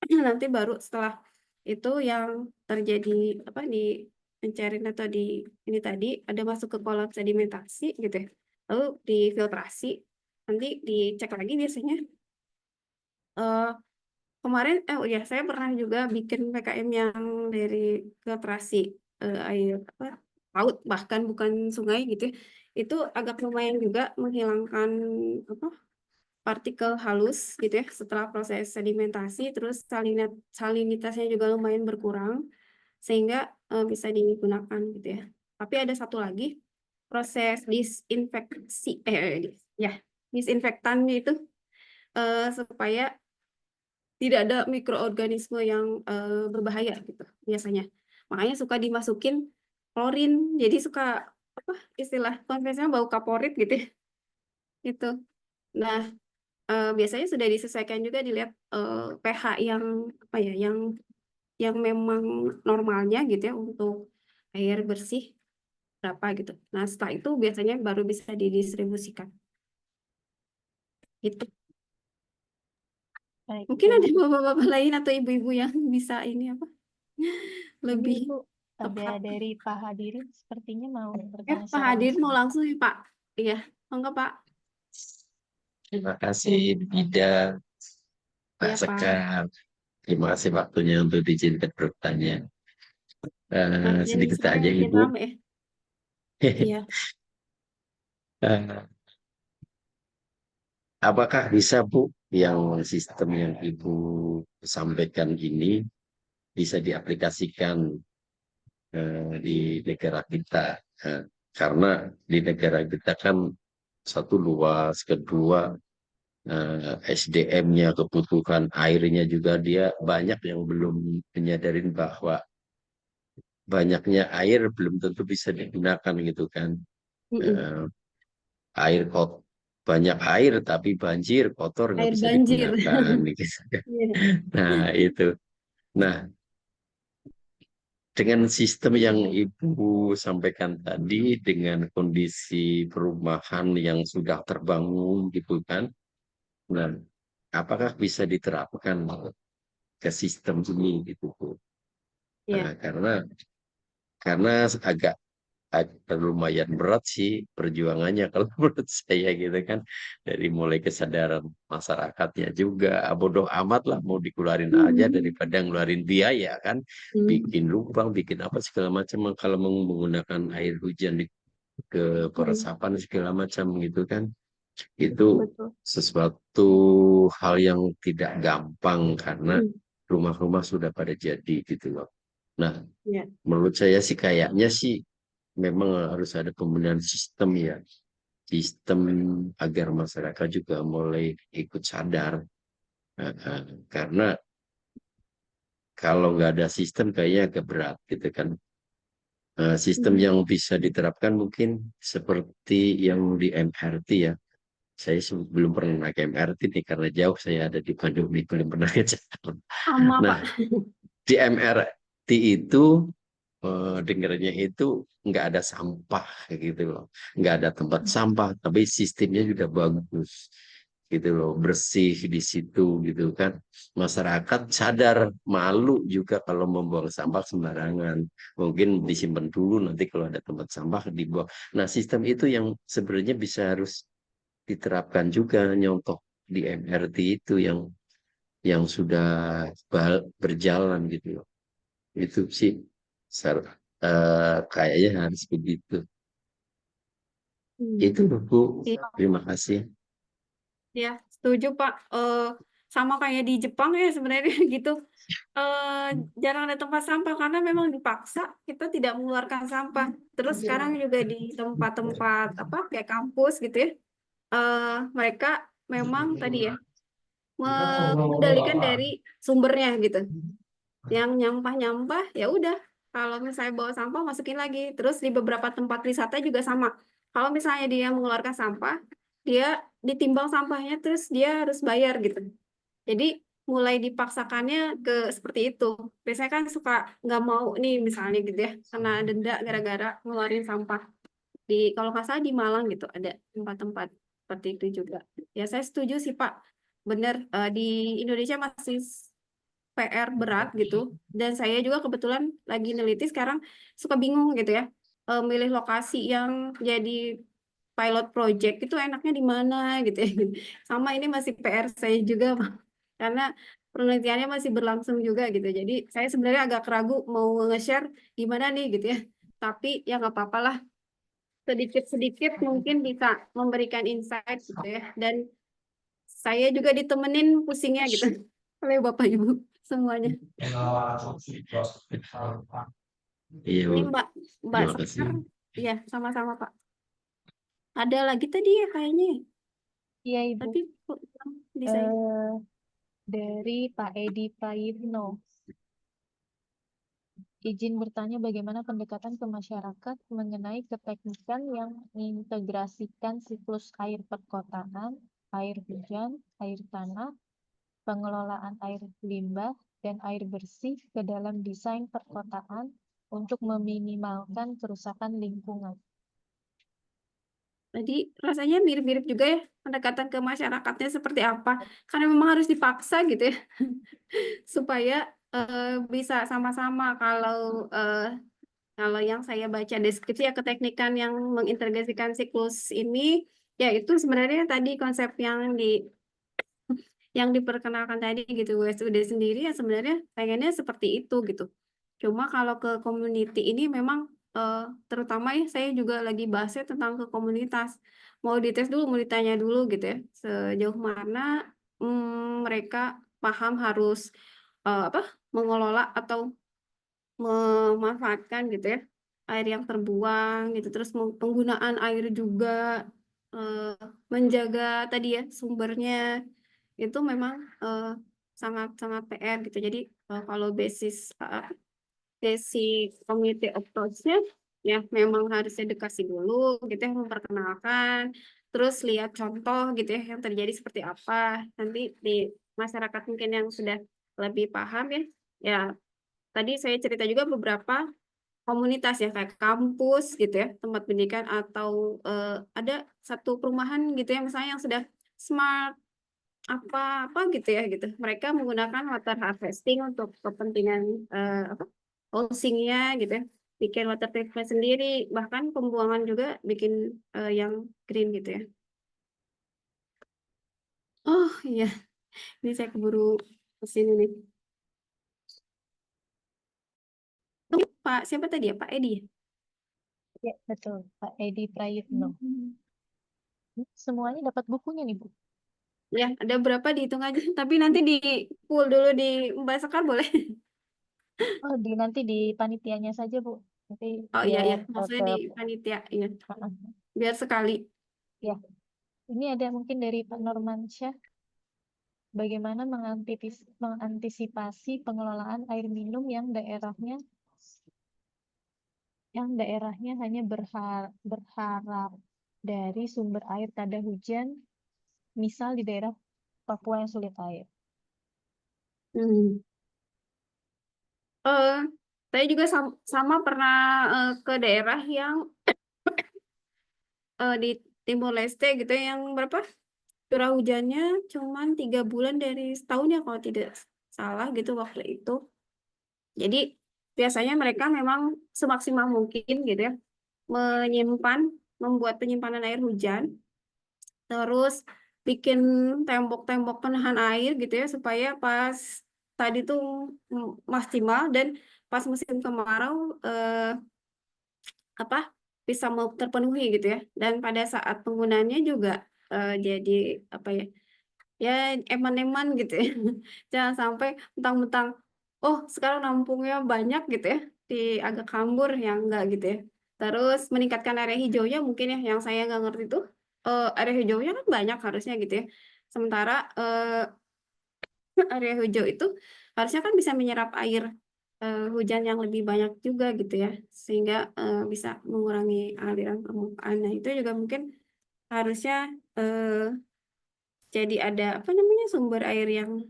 nanti baru setelah itu yang terjadi apa di pencarian atau di ini tadi ada masuk ke kolam sedimentasi gitu ya. Lalu difiltrasi, nanti dicek lagi biasanya. eh Kemarin, oh ya, saya pernah juga bikin PKM yang dari filtrasi air apa, laut, bahkan bukan sungai gitu ya. Itu agak lumayan juga menghilangkan apa, partikel halus gitu ya setelah proses sedimentasi, terus salinitasnya juga lumayan berkurang sehingga bisa digunakan gitu ya. Tapi ada satu lagi proses disinfeksi, ya disinfektannya itu supaya tidak ada mikroorganisme yang berbahaya gitu biasanya. Makanya suka dimasukin klorin. Jadi suka apa istilah konvensional bau kaporit gitu ya. Gitu. Nah, biasanya sudah disesuaikan juga dilihat pH yang apa ya, yang memang normalnya gitu ya untuk air bersih berapa gitu. Nah, setelah itu biasanya baru bisa didistribusikan. Gitu. Baik, Mungkin terima ada kasih. bapak-bapak lain atau ibu-ibu yang bisa ini apa Ini lebih Ibu ada tepat. dari Pak Hadirin sepertinya mau bertanya Pak secara Hadir mau langsung. langsung ya Pak? Iya, enggak Pak? Terima kasih, Ida, Pak Iya Pak. Sekar. Terima kasih waktunya untuk diizinkan bertanya. Makin Sedikit sore saja, makin Ibu. rame ya. Iya. Eh, Apakah bisa, Bu, yang sistem yang Ibu sampaikan ini bisa diaplikasikan di negara kita? Karena di negara kita kan satu luas, kedua SDM-nya, kebutuhan airnya juga dia banyak yang belum menyadarin bahwa banyaknya air belum tentu bisa digunakan gitu kan. Mm-mm. Eh, Air banyak air tapi banjir kotor nggak Air bisa banjir. digunakan gitu. Iya. Nah itu. Nah dengan sistem yang Ibu sampaikan tadi dengan kondisi perumahan yang sudah terbangun gitu kan. Nah apakah bisa diterapkan ke sistem ini gitu Bu? Iya. Karena agak lumayan berat sih perjuangannya kalau menurut saya gitu kan, dari mulai kesadaran masyarakatnya juga, bodoh amat lah mau dikeluarin aja daripada ngeluarin biaya kan, bikin lubang, bikin apa segala macam kalau menggunakan air hujan ke peresapan segala macam gitu kan, itu Betul. sesuatu hal yang tidak gampang karena rumah-rumah sudah pada jadi gitu loh. Nah, Ya. menurut saya sih kayaknya sih memang harus ada pembenahan sistem ya, sistem agar masyarakat juga mulai ikut sadar. Karena kalau nggak ada sistem kayaknya agak berat gitu kan. Sistem yang bisa diterapkan mungkin seperti yang di MRT ya. Saya belum pernah naik MRT nih karena jauh, saya ada di Bandung nih, belum pernah ke Jakarta. Sama, Nah, Pak. di MRT itu dengarnya itu nggak ada sampah kayak gitu loh, nggak ada tempat sampah, tapi sistemnya juga bagus gitu loh, bersih di situ gitu kan. Masyarakat sadar, malu juga kalau membuang sampah sembarangan, mungkin disimpan dulu, nanti kalau ada tempat sampah dibuang. Nah, sistem itu yang sebenarnya bisa harus diterapkan juga, nyontoh di MRT itu yang sudah berjalan gitu loh. Itu sih kayaknya harus begitu. Itu loh, Bu. Iya, Terima kasih. ya, setuju Pak. Sama kayak di Jepang ya sebenarnya gitu. Jarang ada tempat sampah karena memang dipaksa kita tidak mengeluarkan sampah. Terus sekarang juga di tempat-tempat apa kayak kampus gitu ya. Mereka memang tadi ya mengendalikan dari sumbernya gitu. Yang nyampah-nyampah ya udah, kalau misalnya bawa sampah masukin lagi. Terus di beberapa tempat wisata juga sama. Kalau misalnya dia mengeluarkan sampah, dia ditimbang sampahnya terus dia harus bayar gitu. Jadi mulai dipaksakannya ke seperti itu. Biasanya kan suka nggak mau nih misalnya gitu ya, kena denda gara-gara ngeluarin sampah. Kalau nggak salah di Malang gitu ada tempat-tempat seperti itu juga. Ya saya setuju sih Pak. Bener, di Indonesia masih PR berat gitu. Dan saya juga kebetulan lagi neliti sekarang suka bingung gitu ya. Milih lokasi yang jadi pilot project itu enaknya di mana gitu ya. Sama ini masih PR saya juga Pak. Karena penelitiannya masih berlangsung juga gitu. Jadi saya sebenarnya agak ragu mau nge-share gimana nih gitu ya. Tapi ya nggak apa-apa lah. Sedikit-sedikit mungkin bisa memberikan insight gitu ya. Dan saya juga ditemenin pusingnya gitu oleh Bapak Ibu semuanya. Iya, Bu. Ini Mbak Terima kasih. Sekar, ya sama-sama Pak. Ada lagi tadi ya kayaknya, Iya, Ibu. tapi kok di saya. Dari Pak Edi Prayitno. Izin bertanya bagaimana pendekatan ke masyarakat mengenai keteknikan yang mengintegrasikan siklus air perkotaan, air hujan, air tanah, pengelolaan air limbah, dan air bersih ke dalam desain perkotaan untuk meminimalkan kerusakan lingkungan. Tadi rasanya mirip-mirip juga ya pendekatan ke masyarakatnya seperti apa. Karena memang harus dipaksa gitu ya. Supaya bisa sama-sama. Kalau yang saya baca deskripsi ya keteknikan yang mengintegrasikan siklus ini, ya itu sebenarnya tadi konsep yang diperkenalkan tadi gitu. WSUD sendiri ya sebenarnya pengennya seperti itu gitu. Cuma kalau ke community ini memang terutama ya saya juga lagi bahasnya tentang ke komunitas. Mau dites dulu, mau ditanya dulu gitu ya. Sejauh mana mereka paham harus apa mengelola atau memanfaatkan gitu ya air yang terbuang gitu. Terus penggunaan air juga menjaga tadi ya sumbernya itu memang sangat-sangat PR gitu. Jadi kalau basic community approach-nya ya memang harus edukasi dulu gitu ya, memperkenalkan, terus lihat contoh gitu ya yang terjadi seperti apa. Nanti di masyarakat mungkin yang sudah lebih paham ya, ya tadi saya cerita juga beberapa komunitas ya kayak kampus gitu ya, tempat pendidikan atau ada satu perumahan gitu ya misalnya yang sudah smart apa-apa gitu ya gitu. Mereka menggunakan water harvesting untuk kepentingan apa housing-nya gitu ya. bikin water treatment sendiri, bahkan pembuangan juga bikin yang green gitu ya. Oh iya, ini saya keburu kesini nih. Pak siapa tadi ya? Pak Edi ya? Ya, betul, Pak Edi Prayitno. Semuanya dapat bukunya nih, Bu. Ya, ada berapa dihitung aja. Tapi nanti di pool dulu di Mbak Sekar boleh. Oh, nanti di panitianya saja, Bu. Nanti Oh iya biar iya, maksudnya di panitia. Iya, biar sekali. ya. Ini ada mungkin dari Pak Normansyah. Bagaimana mengantisipasi pengelolaan air minum yang daerahnya hanya berharap dari sumber air tada hujan, misal di daerah Papua yang sulit air. Hmm. Eh, saya juga sama pernah ke daerah yang di Timor Leste gitu ya, yang berapa curah hujannya cuman 3 bulan dari setahun ya kalau tidak salah gitu waktu itu. Jadi biasanya mereka memang semaksimal mungkin gitu ya menyimpan, membuat penyimpanan air hujan, terus bikin tembok-tembok penahan air gitu ya supaya pas tadi tuh maksimal dan pas musim kemarau apa bisa mau terpenuhi gitu ya. Dan pada saat penggunaannya juga jadi apa ya? Ya eman-eman gitu ya. Jangan sampai mentang-mentang oh sekarang nampungnya banyak gitu ya di agak kambur yang enggak gitu ya. Terus meningkatkan area hijaunya mungkin ya yang saya nggak ngerti tuh area hijaunya kan banyak harusnya gitu ya. Sementara area hijau itu harusnya kan bisa menyerap air hujan yang lebih banyak juga gitu ya sehingga bisa mengurangi aliran permukaan. Nah itu juga mungkin harusnya eh, jadi ada apa namanya sumber air yang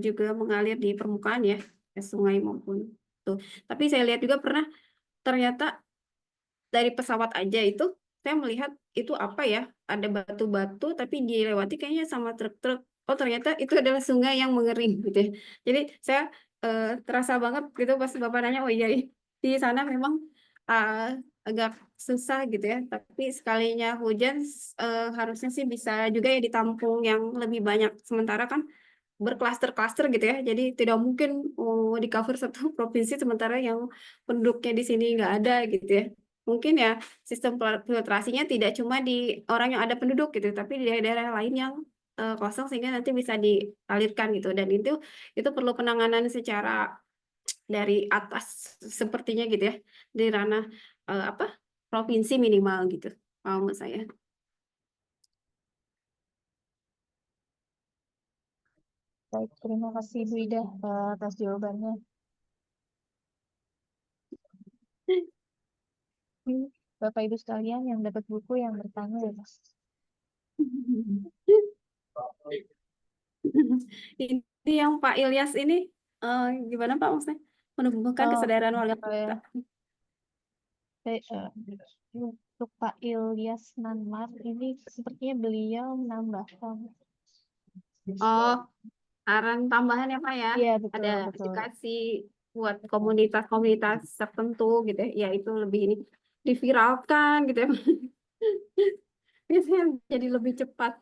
juga mengalir di permukaan ya, ke sungai maupun tuh. Tapi saya lihat juga pernah ternyata dari pesawat aja itu saya melihat itu apa ya, ada batu-batu tapi dilewati kayaknya sama truk-truk. Oh ternyata itu adalah sungai yang mengering gitu ya. Jadi saya terasa banget gitu pas Bapak nanya, oh iya di sana memang uh, agak susah gitu ya. Tapi sekalinya hujan harusnya sih bisa juga ya ditampung yang lebih banyak. Sementara kan berklaster-klaster gitu ya. Jadi tidak mungkin di cover satu provinsi sementara yang penduduknya di sini nggak ada gitu ya. Mungkin ya sistem filtrasinya tidak cuma di orang yang ada penduduk gitu, tapi di daerah-daerah lain yang kosong sehingga nanti bisa dialirkan gitu. Dan itu perlu penanganan secara dari atas sepertinya gitu ya, di ranah apa provinsi minimal gitu. Kalau menurut saya. Baik, terima kasih Bu Ida atas jawabannya. Bapak Ibu sekalian yang dapat buku yang bertanya ya, Mas. Ini yang Pak Ilyas ini gimana Pak maksudnya menumbuhkan Oh, kesadaran warga kita. Untuk Pak Ilyas Nanmar ini sepertinya beliau menambahkan. Oh, saran tambahan ya Pak ya. Iya, Ada betul. dikasih buat komunitas-komunitas tertentu gitu ya. Ya itu lebih ini diviralkan gitu ya. Biasanya jadi lebih cepat.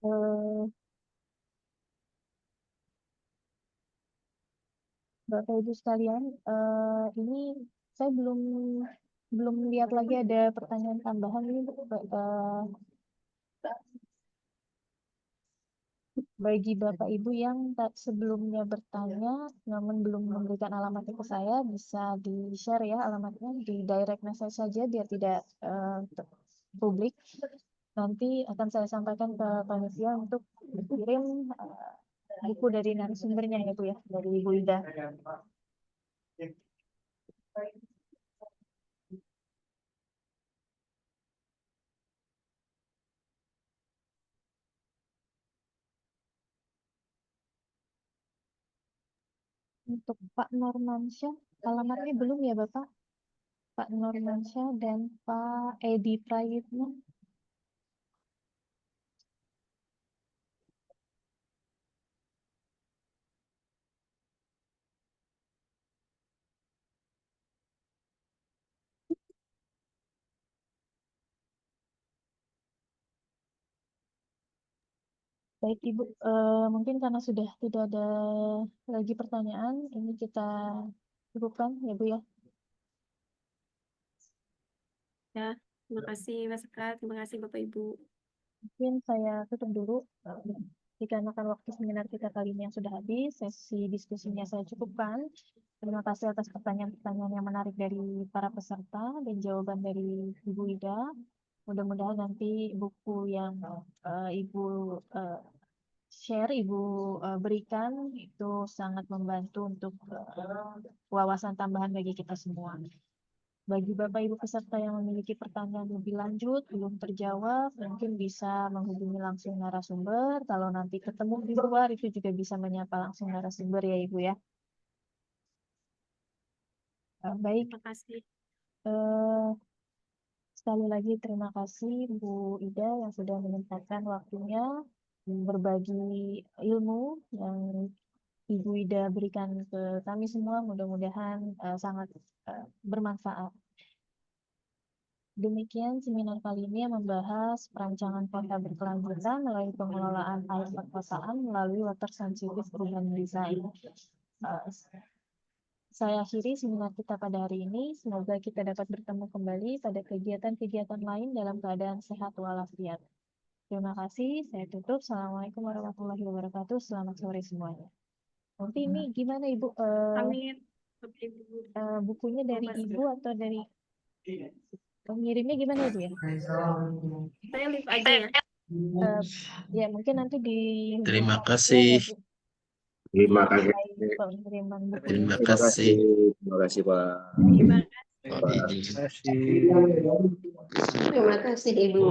Eh, Bapak Ibu sekalian, ini saya belum lihat lagi ada pertanyaan tambahan ini bagi Bapak Ibu yang sebelumnya bertanya namun belum memberikan alamatnya ke saya, bisa di-share ya alamatnya di direct message saja biar tidak publik. Nanti akan saya sampaikan ke panitia untuk dikirim buku dari narasumbernya ya Bu ya, dari Ibu Ida. Untuk Pak Normansyah, alamatnya belum ya Bapak? Pak Normansyah dan Pak Edi Prayitno. Baik Ibu, mungkin karena sudah tidak ada lagi pertanyaan, ini kita cukupkan ya Bu ya. Ya, terima kasih Mas Eka, terima kasih Bapak Ibu. Mungkin saya tutup dulu. Dikarenakan waktu seminar kita kali ini yang sudah habis, sesi diskusinya saya cukupkan. Terima kasih atas pertanyaan-pertanyaan yang menarik dari para peserta dan jawaban dari Ibu Ida. Mudah-mudahan nanti buku yang Ibu share, Ibu berikan itu sangat membantu untuk wawasan tambahan bagi kita semua. Bagi Bapak Ibu peserta yang memiliki pertanyaan lebih lanjut, belum terjawab, mungkin bisa menghubungi langsung narasumber. Kalau nanti ketemu di luar, itu juga bisa menyapa langsung narasumber ya Ibu ya. Baik, Terima kasih. sekali lagi terima kasih Bu Ida yang sudah menyempatkan waktunya berbagi ilmu yang Ibu Ida berikan ke kami semua. Mudah-mudahan sangat bermanfaat. Demikian seminar kali ini yang membahas perancangan kota berkelanjutan melalui pengelolaan air perkotaan melalui water sensitive urban design. Saya akhiri seminar kita pada hari ini. Semoga kita dapat bertemu kembali pada kegiatan-kegiatan lain dalam keadaan sehat walafiat. Terima kasih. Saya tutup. Assalamualaikum warahmatullahi wabarakatuh. Selamat sore semuanya. Nanti ini gimana Ibu? Amin. Bapak Ibu. Bukunya dari Bapak Ibu atau dari pengirimnya gimana Ibu ya? Saya live aja ya. Ya mungkin nanti di Terima hubungan kasih. ya, Bu. Terima kasih. Mengenai pengiriman buku Terima ini. kasih. Terima kasih Pak. Terima Pak Iji. Terima kasih. Terima kasih Ibu.